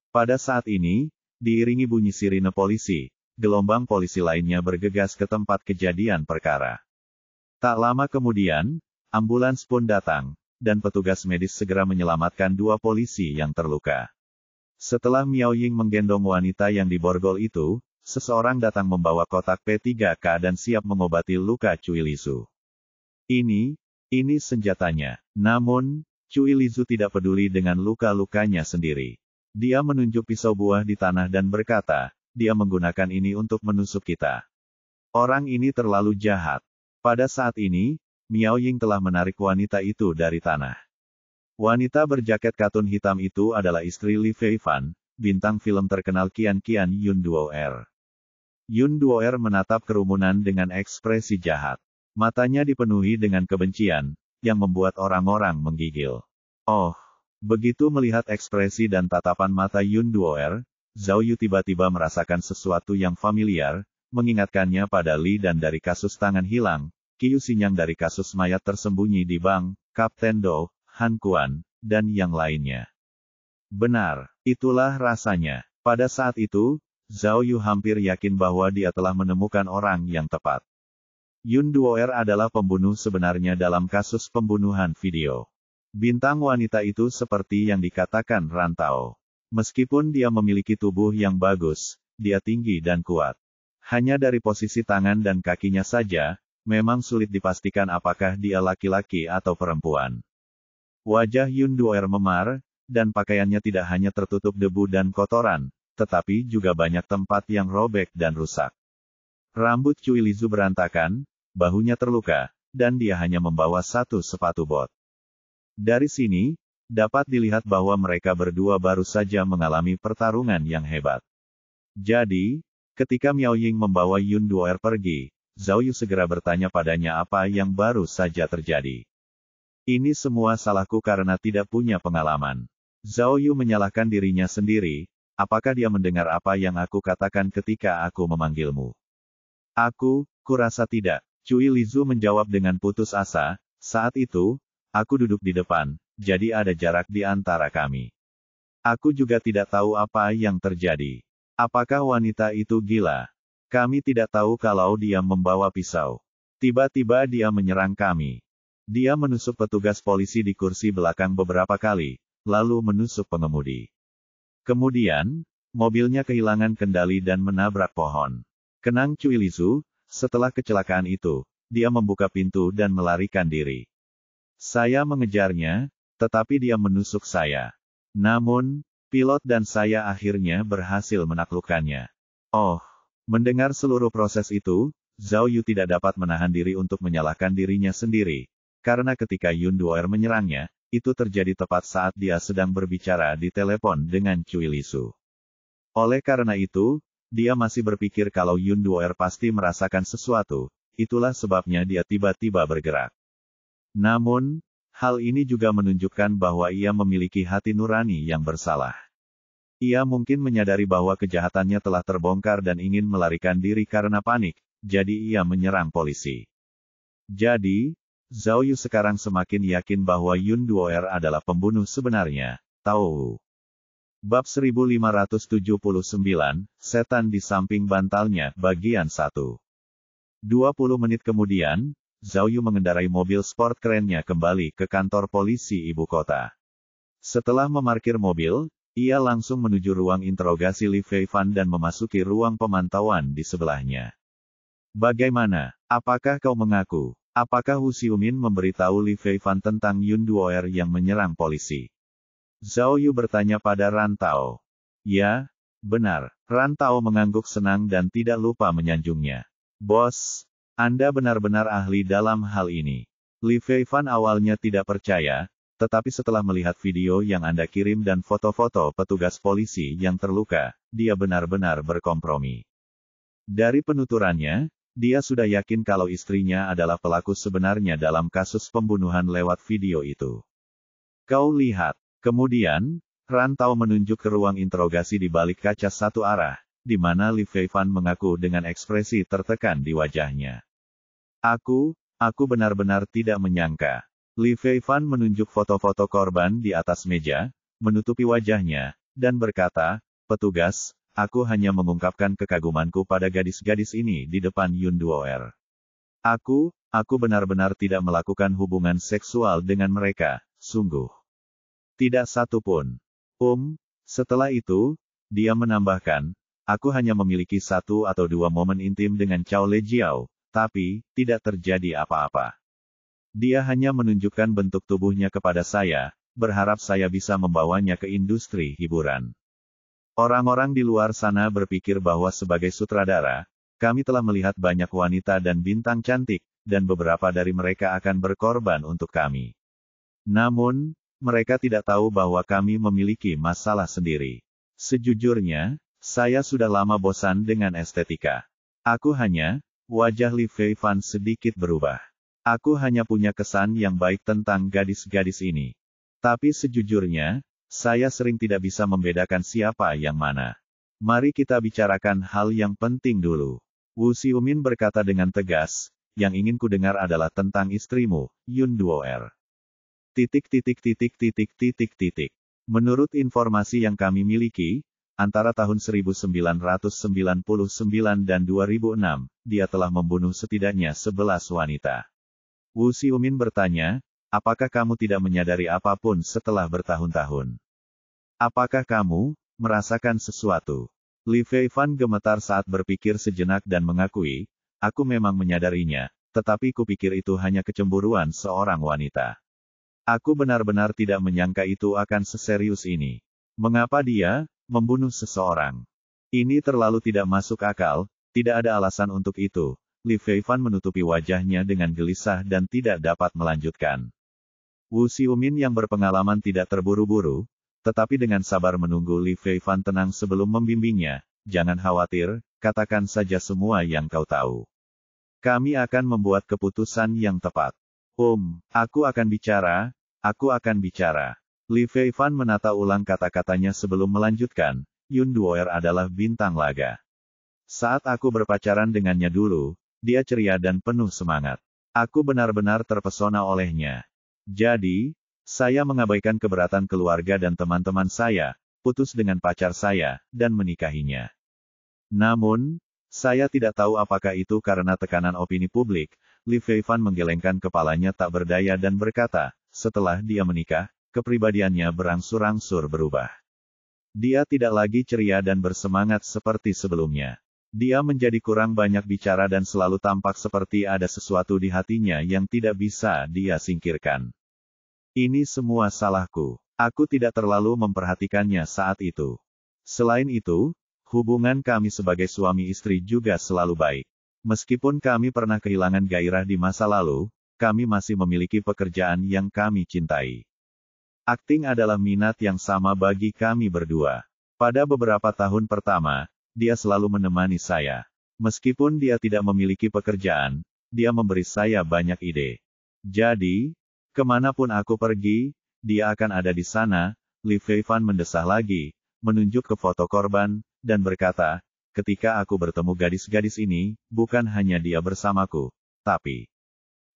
Pada saat ini, diiringi bunyi sirine polisi, gelombang polisi lainnya bergegas ke tempat kejadian perkara. Tak lama kemudian, ambulans pun datang, dan petugas medis segera menyelamatkan 2 polisi yang terluka. Setelah Miao Ying menggendong wanita yang diborgol itu, seseorang datang membawa kotak P3K dan siap mengobati luka Cui Lizu. Ini senjatanya. Namun, Cui Lizu tidak peduli dengan luka-lukanya sendiri. Dia menunjuk pisau buah di tanah dan berkata, dia menggunakan ini untuk menusuk kita. Orang ini terlalu jahat. Pada saat ini, Miao Ying telah menarik wanita itu dari tanah. Wanita berjaket katun hitam itu adalah istri Li Feifan, bintang film terkenal Qian Yun Duo'er. Yun Duo'er menatap kerumunan dengan ekspresi jahat. Matanya dipenuhi dengan kebencian, yang membuat orang-orang menggigil. Oh, begitu melihat ekspresi dan tatapan mata Yun Duo'er, Zhao Yu tiba-tiba merasakan sesuatu yang familiar, mengingatkannya pada Li Dan dari kasus tangan hilang, Qiu Xinyang dari kasus mayat tersembunyi di bank, Kapten Do, Han Kuan, dan yang lainnya. Benar, itulah rasanya. Pada saat itu, Zhao Yu hampir yakin bahwa dia telah menemukan orang yang tepat. Yun Duo'er adalah pembunuh sebenarnya dalam kasus pembunuhan video. Bintang wanita itu seperti yang dikatakan Rantau. Meskipun dia memiliki tubuh yang bagus, dia tinggi dan kuat. Hanya dari posisi tangan dan kakinya saja, memang sulit dipastikan apakah dia laki-laki atau perempuan. Wajah Yun Duer memar, dan pakaiannya tidak hanya tertutup debu dan kotoran, tetapi juga banyak tempat yang robek dan rusak. Rambut Cui Lizu berantakan, bahunya terluka, dan dia hanya membawa satu sepatu bot. Dari sini, dapat dilihat bahwa mereka berdua baru saja mengalami pertarungan yang hebat. Jadi, ketika Miao Ying membawa Yun Duer pergi, Zhao Yu segera bertanya padanya apa yang baru saja terjadi. Ini semua salahku karena tidak punya pengalaman. Zhao Yu menyalahkan dirinya sendiri, apakah dia mendengar apa yang aku katakan ketika aku memanggilmu? Kurasa tidak. Cui Lizu menjawab dengan putus asa, saat itu, aku duduk di depan, jadi ada jarak di antara kami. Aku juga tidak tahu apa yang terjadi. Apakah wanita itu gila? Kami tidak tahu kalau dia membawa pisau. Tiba-tiba dia menyerang kami. Dia menusuk petugas polisi di kursi belakang beberapa kali, lalu menusuk pengemudi. Kemudian, mobilnya kehilangan kendali dan menabrak pohon. Kenang Cui Lizu, setelah kecelakaan itu, dia membuka pintu dan melarikan diri. Saya mengejarnya, tetapi dia menusuk saya. Namun, pilot dan saya akhirnya berhasil menaklukkannya. Oh, mendengar seluruh proses itu, Zhao Yu tidak dapat menahan diri untuk menyalahkan dirinya sendiri. Karena ketika Yun Duer menyerangnya, itu terjadi tepat saat dia sedang berbicara di telepon dengan Cui Lizu. Oleh karena itu, dia masih berpikir kalau Yun Duer pasti merasakan sesuatu, itulah sebabnya dia tiba-tiba bergerak. Namun, hal ini juga menunjukkan bahwa ia memiliki hati nurani yang bersalah. Ia mungkin menyadari bahwa kejahatannya telah terbongkar dan ingin melarikan diri karena panik, jadi ia menyerang polisi. Jadi, Zhao Yu sekarang semakin yakin bahwa Yun Duer adalah pembunuh sebenarnya. Tahu. Bab 1579, Setan di Samping Bantalnya, bagian 1. 20 menit kemudian, Zhao Yu mengendarai mobil sport kerennya kembali ke kantor polisi ibu kota. Setelah memarkir mobil, ia langsung menuju ruang interogasi Li Feifan dan memasuki ruang pemantauan di sebelahnya. Bagaimana? Apakah kau mengaku? Apakah Wu Xiumin memberitahu Li Feifan tentang Yun Duer yang menyerang polisi? Zhao Yu bertanya pada Ran Tao. Ya, benar. Ran Tao mengangguk senang dan tidak lupa menyanjungnya. Bos, Anda benar-benar ahli dalam hal ini. Li Feifan awalnya tidak percaya, tetapi setelah melihat video yang Anda kirim dan foto-foto petugas polisi yang terluka, dia benar-benar berkompromi. Dari penuturannya, dia sudah yakin kalau istrinya adalah pelaku sebenarnya dalam kasus pembunuhan lewat video itu. Kau lihat. Kemudian, Ran Tao menunjuk ke ruang interogasi di balik kaca satu arah, di mana Li Feifan mengaku dengan ekspresi tertekan di wajahnya. Aku benar-benar tidak menyangka. Li Feifan menunjuk foto-foto korban di atas meja, menutupi wajahnya, dan berkata, petugas, aku hanya mengungkapkan kekagumanku pada gadis-gadis ini di depan Yun Duer. Aku benar-benar tidak melakukan hubungan seksual dengan mereka, sungguh. Tidak satu pun. Setelah itu, dia menambahkan, aku hanya memiliki 1 atau 2 momen intim dengan Cao Lejiao, tapi, tidak terjadi apa-apa. Dia hanya menunjukkan bentuk tubuhnya kepada saya, berharap saya bisa membawanya ke industri hiburan. Orang-orang di luar sana berpikir bahwa sebagai sutradara, kami telah melihat banyak wanita dan bintang cantik, dan beberapa dari mereka akan berkorban untuk kami. Namun, mereka tidak tahu bahwa kami memiliki masalah sendiri. Sejujurnya, saya sudah lama bosan dengan estetika. Wajah Li Feifan sedikit berubah. Aku hanya punya kesan yang baik tentang gadis-gadis ini. Tapi sejujurnya, saya sering tidak bisa membedakan siapa yang mana. Mari kita bicarakan hal yang penting dulu. Wu Xiumin berkata dengan tegas, yang ingin ku dengar adalah tentang istrimu, Yun Duer. Menurut informasi yang kami miliki, antara tahun 1999 dan 2006, dia telah membunuh setidaknya 11 wanita. Wu Xiumin bertanya, apakah kamu tidak menyadari apapun setelah bertahun-tahun? Apakah kamu merasakan sesuatu? Li Feifan gemetar saat berpikir sejenak dan mengakui, aku memang menyadarinya, tetapi kupikir itu hanya kecemburuan seorang wanita. Aku benar-benar tidak menyangka itu akan seserius ini. Mengapa dia membunuh seseorang? Ini terlalu tidak masuk akal, tidak ada alasan untuk itu. Li Feifan menutupi wajahnya dengan gelisah dan tidak dapat melanjutkan. Wu Xiumin yang berpengalaman tidak terburu-buru, tetapi dengan sabar menunggu Li Feifan tenang sebelum membimbingnya. Jangan khawatir, katakan saja semua yang kau tahu. Kami akan membuat keputusan yang tepat. Aku akan bicara. Li Feifan menata ulang kata-katanya sebelum melanjutkan, Yun Duoer adalah bintang laga. Saat aku berpacaran dengannya dulu, dia ceria dan penuh semangat. Aku benar-benar terpesona olehnya. Jadi, saya mengabaikan keberatan keluarga dan teman-teman saya, putus dengan pacar saya, dan menikahinya. Namun, saya tidak tahu apakah itu karena tekanan opini publik. Li Feifan menggelengkan kepalanya tak berdaya dan berkata, setelah dia menikah, kepribadiannya berangsur-angsur berubah. Dia tidak lagi ceria dan bersemangat seperti sebelumnya. Dia menjadi kurang banyak bicara dan selalu tampak seperti ada sesuatu di hatinya yang tidak bisa dia singkirkan. Ini semua salahku. Aku tidak terlalu memperhatikannya saat itu. Selain itu, hubungan kami sebagai suami istri juga selalu baik. Meskipun kami pernah kehilangan gairah di masa lalu, kami masih memiliki pekerjaan yang kami cintai. Akting adalah minat yang sama bagi kami berdua. Pada beberapa tahun pertama, dia selalu menemani saya. Meskipun dia tidak memiliki pekerjaan, dia memberi saya banyak ide. Jadi, kemanapun aku pergi, dia akan ada di sana. Li Feifan mendesah lagi, menunjuk ke foto korban, dan berkata, ketika aku bertemu gadis-gadis ini, bukan hanya dia bersamaku, tapi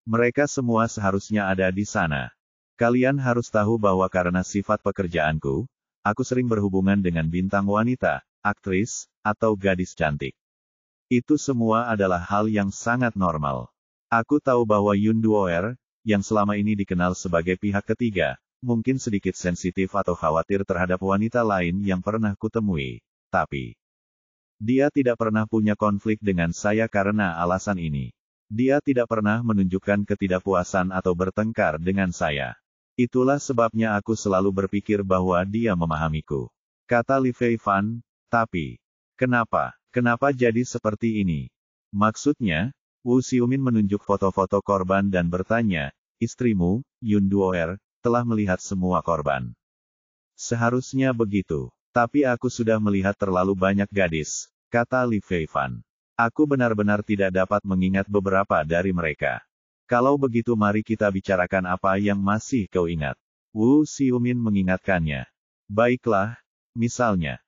mereka semua seharusnya ada di sana. Kalian harus tahu bahwa karena sifat pekerjaanku, aku sering berhubungan dengan bintang wanita, aktris, atau gadis cantik. Itu semua adalah hal yang sangat normal. Aku tahu bahwa Yun Duoer, yang selama ini dikenal sebagai pihak ketiga, mungkin sedikit sensitif atau khawatir terhadap wanita lain yang pernah kutemui, tapi dia tidak pernah punya konflik dengan saya karena alasan ini. Dia tidak pernah menunjukkan ketidakpuasan atau bertengkar dengan saya. Itulah sebabnya aku selalu berpikir bahwa dia memahamiku. Kata Li Feifan, tapi kenapa jadi seperti ini? Maksudnya, Wu Xiumin menunjuk foto-foto korban dan bertanya, istrimu, Yun Duoer, telah melihat semua korban. Seharusnya begitu. Tapi aku sudah melihat terlalu banyak gadis, kata Li Feifan. Aku benar-benar tidak dapat mengingat beberapa dari mereka. Kalau begitu mari kita bicarakan apa yang masih kau ingat. Wu Xiumin mengingatkannya. Baiklah, misalnya,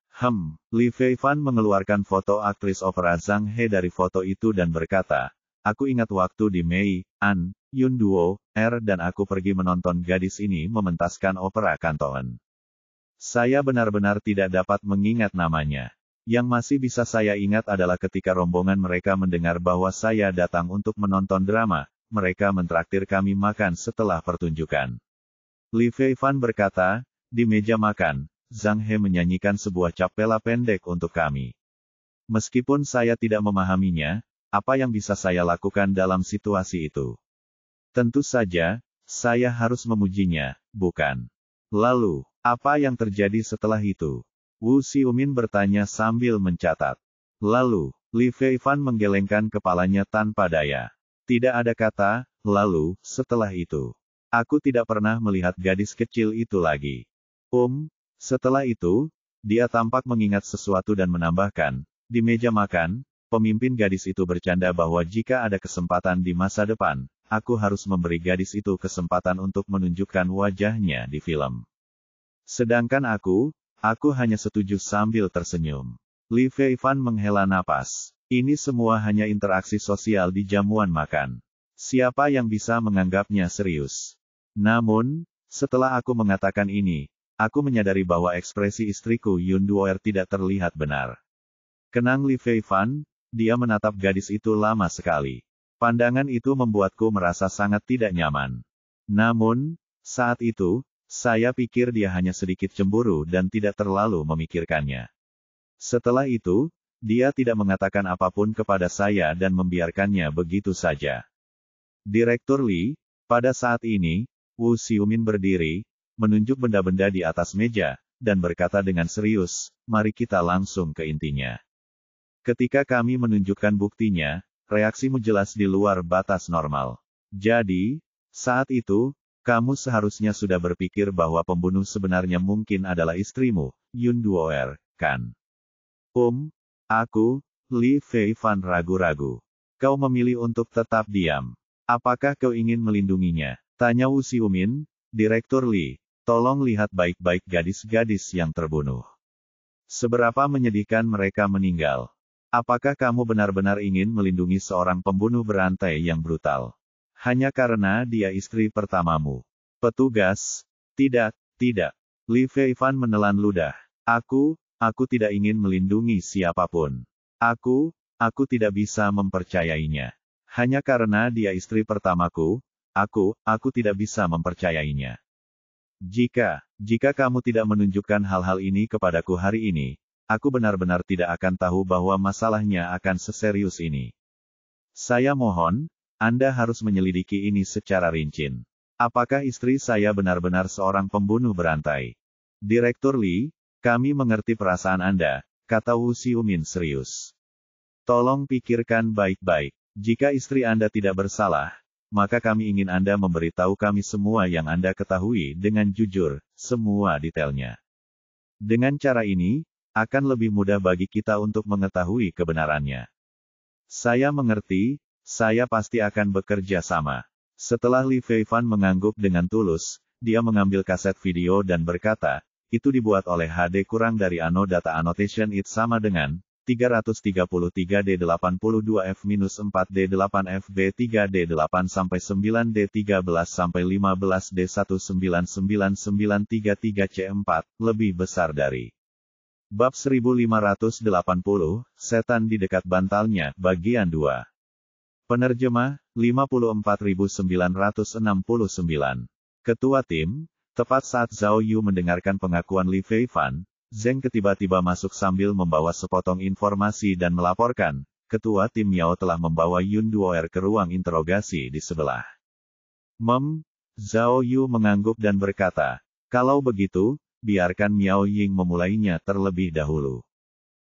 Li Feifan mengeluarkan foto aktris opera Zhang He dari foto itu dan berkata, aku ingat waktu di Mei, Yun Duoer dan aku pergi menonton gadis ini mementaskan opera Canton. Saya benar-benar tidak dapat mengingat namanya. Yang masih bisa saya ingat adalah ketika rombongan mereka mendengar bahwa saya datang untuk menonton drama, mereka mentraktir kami makan setelah pertunjukan. Li Feifan berkata, di meja makan, Zhang He menyanyikan sebuah capella pendek untuk kami. Meskipun saya tidak memahaminya, apa yang bisa saya lakukan dalam situasi itu? Tentu saja, saya harus memujinya, bukan? Lalu, apa yang terjadi setelah itu? Wu Xiumin bertanya sambil mencatat. Lalu, Li Feifan menggelengkan kepalanya tanpa daya. Tidak ada kata, lalu, setelah itu. Aku tidak pernah melihat gadis kecil itu lagi. Setelah itu, dia tampak mengingat sesuatu dan menambahkan, di meja makan, pemimpin gadis itu bercanda bahwa jika ada kesempatan di masa depan, aku harus memberi gadis itu kesempatan untuk menunjukkan wajahnya di film. Sedangkan aku hanya setuju sambil tersenyum. Li Feifan menghela napas. Ini semua hanya interaksi sosial di jamuan makan. Siapa yang bisa menganggapnya serius? Namun, setelah aku mengatakan ini, aku menyadari bahwa ekspresi istriku Yun Duoer tidak terlihat benar. Kenang Li Feifan, dia menatap gadis itu lama sekali. Pandangan itu membuatku merasa sangat tidak nyaman. Namun, saat itu, saya pikir dia hanya sedikit cemburu dan tidak terlalu memikirkannya. Setelah itu, dia tidak mengatakan apapun kepada saya dan membiarkannya begitu saja. Direktur Li, pada saat ini, Wu Xiumin berdiri, menunjuk benda-benda di atas meja, dan berkata dengan serius, mari kita langsung ke intinya. Ketika kami menunjukkan buktinya, reaksimu jelas di luar batas normal. Jadi, saat itu, kamu seharusnya sudah berpikir bahwa pembunuh sebenarnya mungkin adalah istrimu, Yun Duoer, kan? Aku, Li Fei Fan ragu-ragu. Kau memilih untuk tetap diam. Apakah kau ingin melindunginya? Tanya Wu Xiumin, Direktur Li. Tolong lihat baik-baik gadis-gadis yang terbunuh. Seberapa menyedihkan mereka meninggal. Apakah kamu benar-benar ingin melindungi seorang pembunuh berantai yang brutal? Hanya karena dia istri pertamamu. Petugas, tidak. Li Fei Fan menelan ludah. Aku tidak ingin melindungi siapapun. Aku tidak bisa mempercayainya. Hanya karena dia istri pertamaku, aku tidak bisa mempercayainya. Jika kamu tidak menunjukkan hal-hal ini kepadaku hari ini, aku benar-benar tidak akan tahu bahwa masalahnya akan seserius ini. Saya mohon, Anda harus menyelidiki ini secara rinci. Apakah istri saya benar-benar seorang pembunuh berantai? Direktur Li, kami mengerti perasaan Anda, kata Wu Xiumin serius. Tolong pikirkan baik-baik. Jika istri Anda tidak bersalah, maka kami ingin Anda memberitahu kami semua yang Anda ketahui dengan jujur, semua detailnya. Dengan cara ini, akan lebih mudah bagi kita untuk mengetahui kebenarannya. Saya mengerti, saya pasti akan bekerja sama. Setelah Li Fei Fan mengangguk dengan tulus, dia mengambil kaset video dan berkata, itu dibuat oleh HD kurang dari Ano Data Annotation It sama dengan 334-3D842F-3D8-FB3D8-19-D13-199993C4, lebih besar dari. Bab 1580, Setan di dekat bantalnya, bagian 2. Penerjemah, 54969. Ketua tim, tepat saat Zhao Yu mendengarkan pengakuan Li Fei Fan, Zeng tiba-tiba masuk sambil membawa sepotong informasi dan melaporkan, ketua tim Miao telah membawa Yun Duoer ke ruang interogasi di sebelah. Zhao Yu mengangguk dan berkata, kalau begitu, biarkan Miao Ying memulainya terlebih dahulu.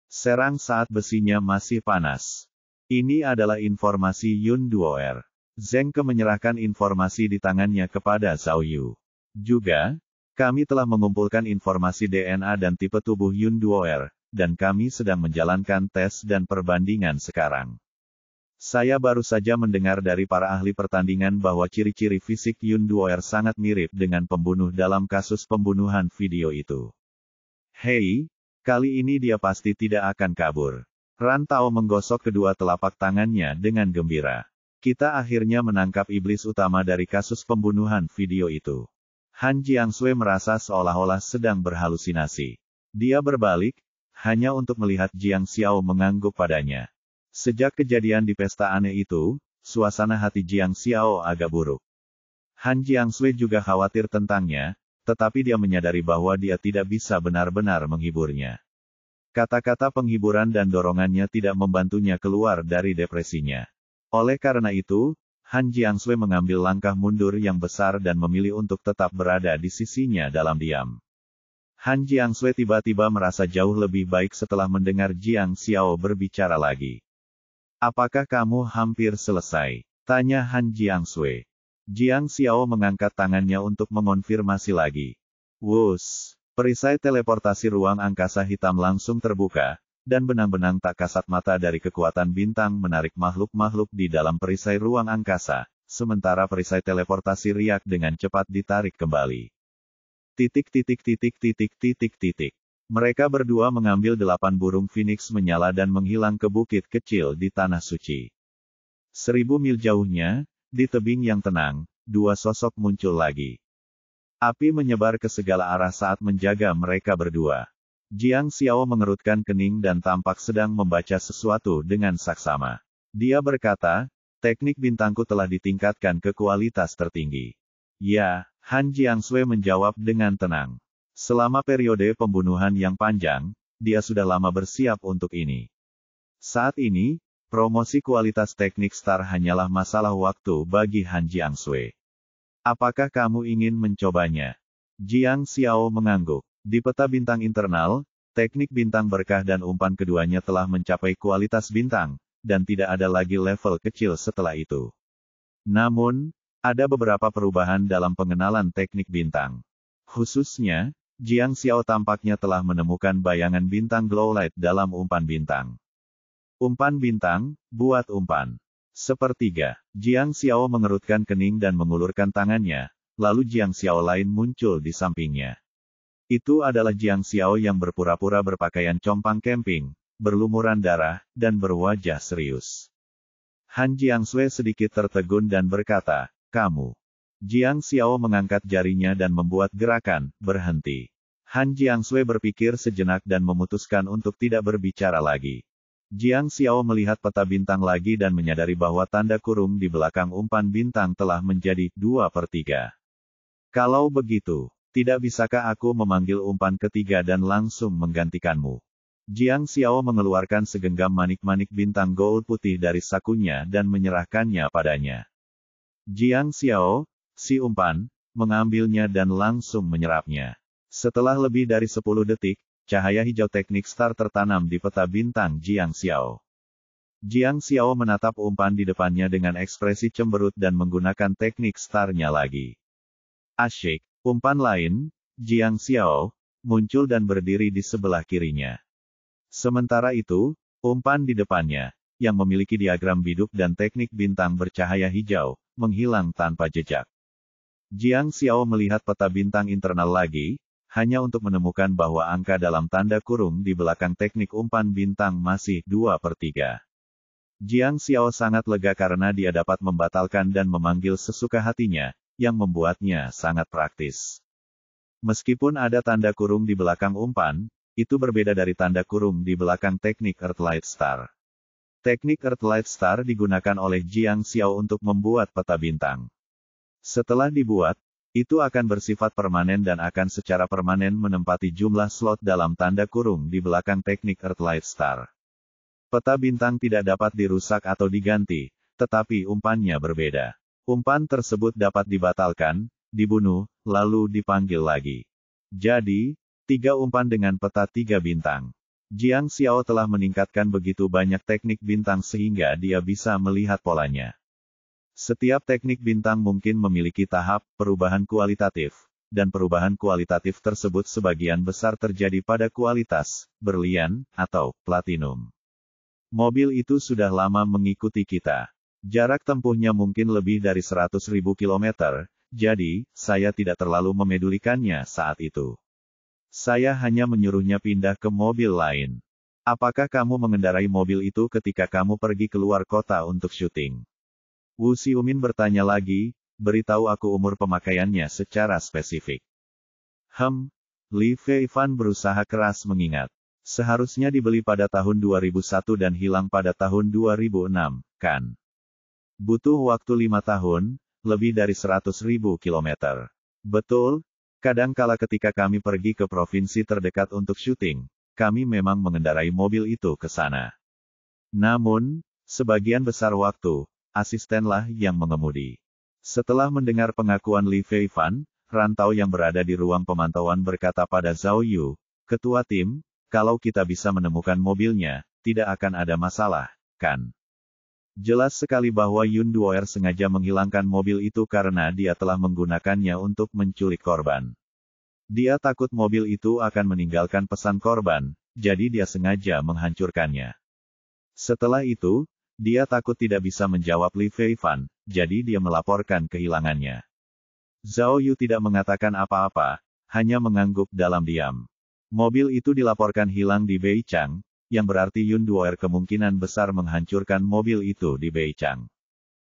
Serang saat besinya masih panas. Ini adalah informasi Yun Duoer. Zeng menyerahkan informasi di tangannya kepada Zhao Yu. Juga, kami telah mengumpulkan informasi DNA dan tipe tubuh Yun Duoer, dan kami sedang menjalankan tes dan perbandingan sekarang. Saya baru saja mendengar dari para ahli pertandingan bahwa ciri-ciri fisik Yun Duoer sangat mirip dengan pembunuh dalam kasus pembunuhan video itu. Hei, kali ini dia pasti tidak akan kabur. Ran Tao menggosok kedua telapak tangannya dengan gembira. Kita akhirnya menangkap iblis utama dari kasus pembunuhan video itu. Han Jiangshui merasa seolah-olah sedang berhalusinasi. Dia berbalik, hanya untuk melihat Jiang Xiao mengangguk padanya. Sejak kejadian di pesta aneh itu, suasana hati Jiang Xiao agak buruk. Han Jiangshui juga khawatir tentangnya, tetapi dia menyadari bahwa dia tidak bisa benar-benar menghiburnya. Kata-kata penghiburan dan dorongannya tidak membantunya keluar dari depresinya. Oleh karena itu, Han Jiangshui mengambil langkah mundur yang besar dan memilih untuk tetap berada di sisinya dalam diam. Han Jiangshui tiba-tiba merasa jauh lebih baik setelah mendengar Jiang Xiao berbicara lagi. Apakah kamu hampir selesai? Tanya Han Jiangshui. Jiang Xiao mengangkat tangannya untuk mengonfirmasi lagi. Wus, perisai teleportasi ruang angkasa hitam langsung terbuka, dan benang-benang tak kasat mata dari kekuatan bintang menarik makhluk-makhluk di dalam perisai ruang angkasa, sementara perisai teleportasi riak dengan cepat ditarik kembali. Mereka berdua mengambil 8 burung phoenix menyala dan menghilang ke bukit kecil di Tanah Suci. 1000 mil jauhnya, di tebing yang tenang, 2 sosok muncul lagi. Api menyebar ke segala arah saat menjaga mereka berdua. Jiang Xiao mengerutkan kening dan tampak sedang membaca sesuatu dengan saksama. Dia berkata, teknik bintangku telah ditingkatkan ke kualitas tertinggi. Ya, Han Jiangshui menjawab dengan tenang. Selama periode pembunuhan yang panjang, dia sudah lama bersiap untuk ini. Saat ini, promosi kualitas teknik Star hanyalah masalah waktu bagi Han Jiangshui. Apakah kamu ingin mencobanya? Jiang Xiao mengangguk. Di peta bintang internal, teknik bintang berkah dan umpan keduanya telah mencapai kualitas bintang, dan tidak ada lagi level kecil setelah itu. Namun, ada beberapa perubahan dalam pengenalan teknik bintang. Khususnya, Jiang Xiao tampaknya telah menemukan bayangan bintang glow light dalam umpan bintang. Umpan bintang, buat umpan. Sepertiga, Jiang Xiao mengerutkan kening dan mengulurkan tangannya, lalu Jiang Xiao lain muncul di sampingnya. Itu adalah Jiang Xiao yang berpura-pura berpakaian compang camping, berlumuran darah, dan berwajah serius. Han Jiangshui sedikit tertegun dan berkata, "Kamu." Jiang Xiao mengangkat jarinya dan membuat gerakan, berhenti. Han Jiangshui berpikir sejenak dan memutuskan untuk tidak berbicara lagi. Jiang Xiao melihat peta bintang lagi dan menyadari bahwa tanda kurung di belakang umpan bintang telah menjadi 2/3. Kalau begitu, tidak bisakah aku memanggil umpan ketiga dan langsung menggantikanmu? Jiang Xiao mengeluarkan segenggam manik-manik bintang gold putih dari sakunya dan menyerahkannya padanya. Jiang Xiao, si umpan, mengambilnya dan langsung menyerapnya. Setelah lebih dari 10 detik, cahaya hijau teknik Star tertanam di peta bintang Jiang Xiao. Jiang Xiao menatap umpan di depannya dengan ekspresi cemberut dan menggunakan teknik Star-nya lagi. Asyik, umpan lain, Jiang Xiao, muncul dan berdiri di sebelah kirinya. Sementara itu, umpan di depannya, yang memiliki diagram biduk dan teknik bintang bercahaya hijau, menghilang tanpa jejak. Jiang Xiao melihat peta bintang internal lagi, hanya untuk menemukan bahwa angka dalam tanda kurung di belakang teknik umpan bintang masih 2/3. Jiang Xiao sangat lega karena dia dapat membatalkan dan memanggil sesuka hatinya, yang membuatnya sangat praktis. Meskipun ada tanda kurung di belakang umpan, itu berbeda dari tanda kurung di belakang teknik Earthlight Star. Teknik Earthlight Star digunakan oleh Jiang Xiao untuk membuat peta bintang. Setelah dibuat, itu akan bersifat permanen dan akan secara permanen menempati jumlah slot dalam tanda kurung di belakang teknik Earthlight Star. Peta bintang tidak dapat dirusak atau diganti, tetapi umpannya berbeda. Umpan tersebut dapat dibatalkan, dibunuh, lalu dipanggil lagi. Jadi, 3 umpan dengan peta 3 bintang. Jiang Xiao telah meningkatkan begitu banyak teknik bintang sehingga dia bisa melihat polanya. Setiap teknik bintang mungkin memiliki tahap perubahan kualitatif, dan perubahan kualitatif tersebut sebagian besar terjadi pada kualitas berlian atau platinum. Mobil itu sudah lama mengikuti kita. Jarak tempuhnya mungkin lebih dari 100.000 kilometer, jadi saya tidak terlalu memedulikannya saat itu. Saya hanya menyuruhnya pindah ke mobil lain. Apakah kamu mengendarai mobil itu ketika kamu pergi keluar kota untuk syuting? Wu Xiumin bertanya lagi, beritahu aku umur pemakaiannya secara spesifik. Li Feifan berusaha keras mengingat. Seharusnya dibeli pada tahun 2001 dan hilang pada tahun 2006, kan? Butuh waktu 5 tahun, lebih dari 100.000 kilometer. Betul, kadangkala ketika kami pergi ke provinsi terdekat untuk syuting, kami memang mengendarai mobil itu ke sana. Namun, sebagian besar waktu, asistenlah yang mengemudi. Setelah mendengar pengakuan Li Feifan, Rantau yang berada di ruang pemantauan berkata pada Zhao Yu, ketua tim, kalau kita bisa menemukan mobilnya, tidak akan ada masalah, kan? Jelas sekali bahwa Yun Duoer sengaja menghilangkan mobil itu karena dia telah menggunakannya untuk menculik korban. Dia takut mobil itu akan meninggalkan pesan korban, jadi dia sengaja menghancurkannya. Setelah itu, dia takut tidak bisa menjawab Li Feifan, jadi dia melaporkan kehilangannya. Zhao Yu tidak mengatakan apa-apa, hanya mengangguk dalam diam. Mobil itu dilaporkan hilang di Beichang, yang berarti Yun Duoer kemungkinan besar menghancurkan mobil itu di Beichang.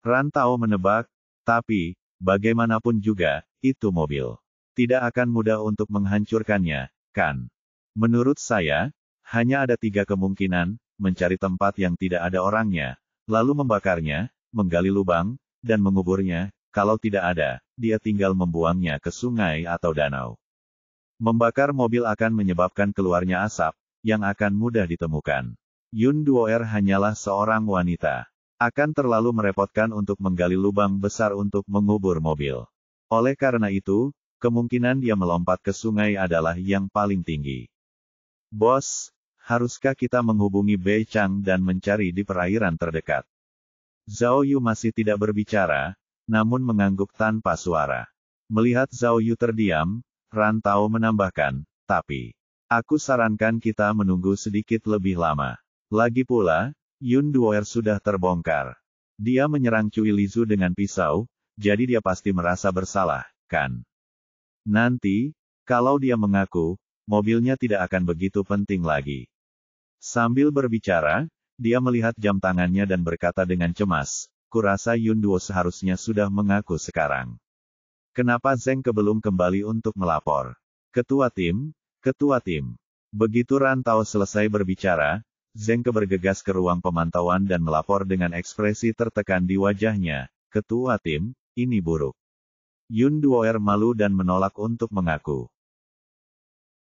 Rantau menebak, tapi, bagaimanapun juga, itu mobil. Tidak akan mudah untuk menghancurkannya, kan? Menurut saya, hanya ada 3 kemungkinan, mencari tempat yang tidak ada orangnya, lalu membakarnya, menggali lubang, dan menguburnya, kalau tidak ada, dia tinggal membuangnya ke sungai atau danau. Membakar mobil akan menyebabkan keluarnya asap, yang akan mudah ditemukan. Yun Duoer hanyalah seorang wanita. Akan terlalu merepotkan untuk menggali lubang besar untuk mengubur mobil. Oleh karena itu, kemungkinan dia melompat ke sungai adalah yang paling tinggi. Bos, haruskah kita menghubungi Bei Chang dan mencari di perairan terdekat? Zhao Yu masih tidak berbicara, namun mengangguk tanpa suara. Melihat Zhao Yu terdiam, Ran Tao menambahkan, tapi, aku sarankan kita menunggu sedikit lebih lama. Lagi pula, Yun Duoer sudah terbongkar. Dia menyerang Cui Lizu dengan pisau, jadi dia pasti merasa bersalah, kan? Nanti, kalau dia mengaku, mobilnya tidak akan begitu penting lagi. Sambil berbicara, dia melihat jam tangannya dan berkata dengan cemas, kurasa Yun Duo seharusnya sudah mengaku sekarang. Kenapa Zeng Ke belum kembali untuk melapor? Ketua tim. Begitu Ran Tao selesai berbicara, Zeng Ke bergegas ke ruang pemantauan dan melapor dengan ekspresi tertekan di wajahnya. Ketua tim, ini buruk. Yun Duoer malu dan menolak untuk mengaku.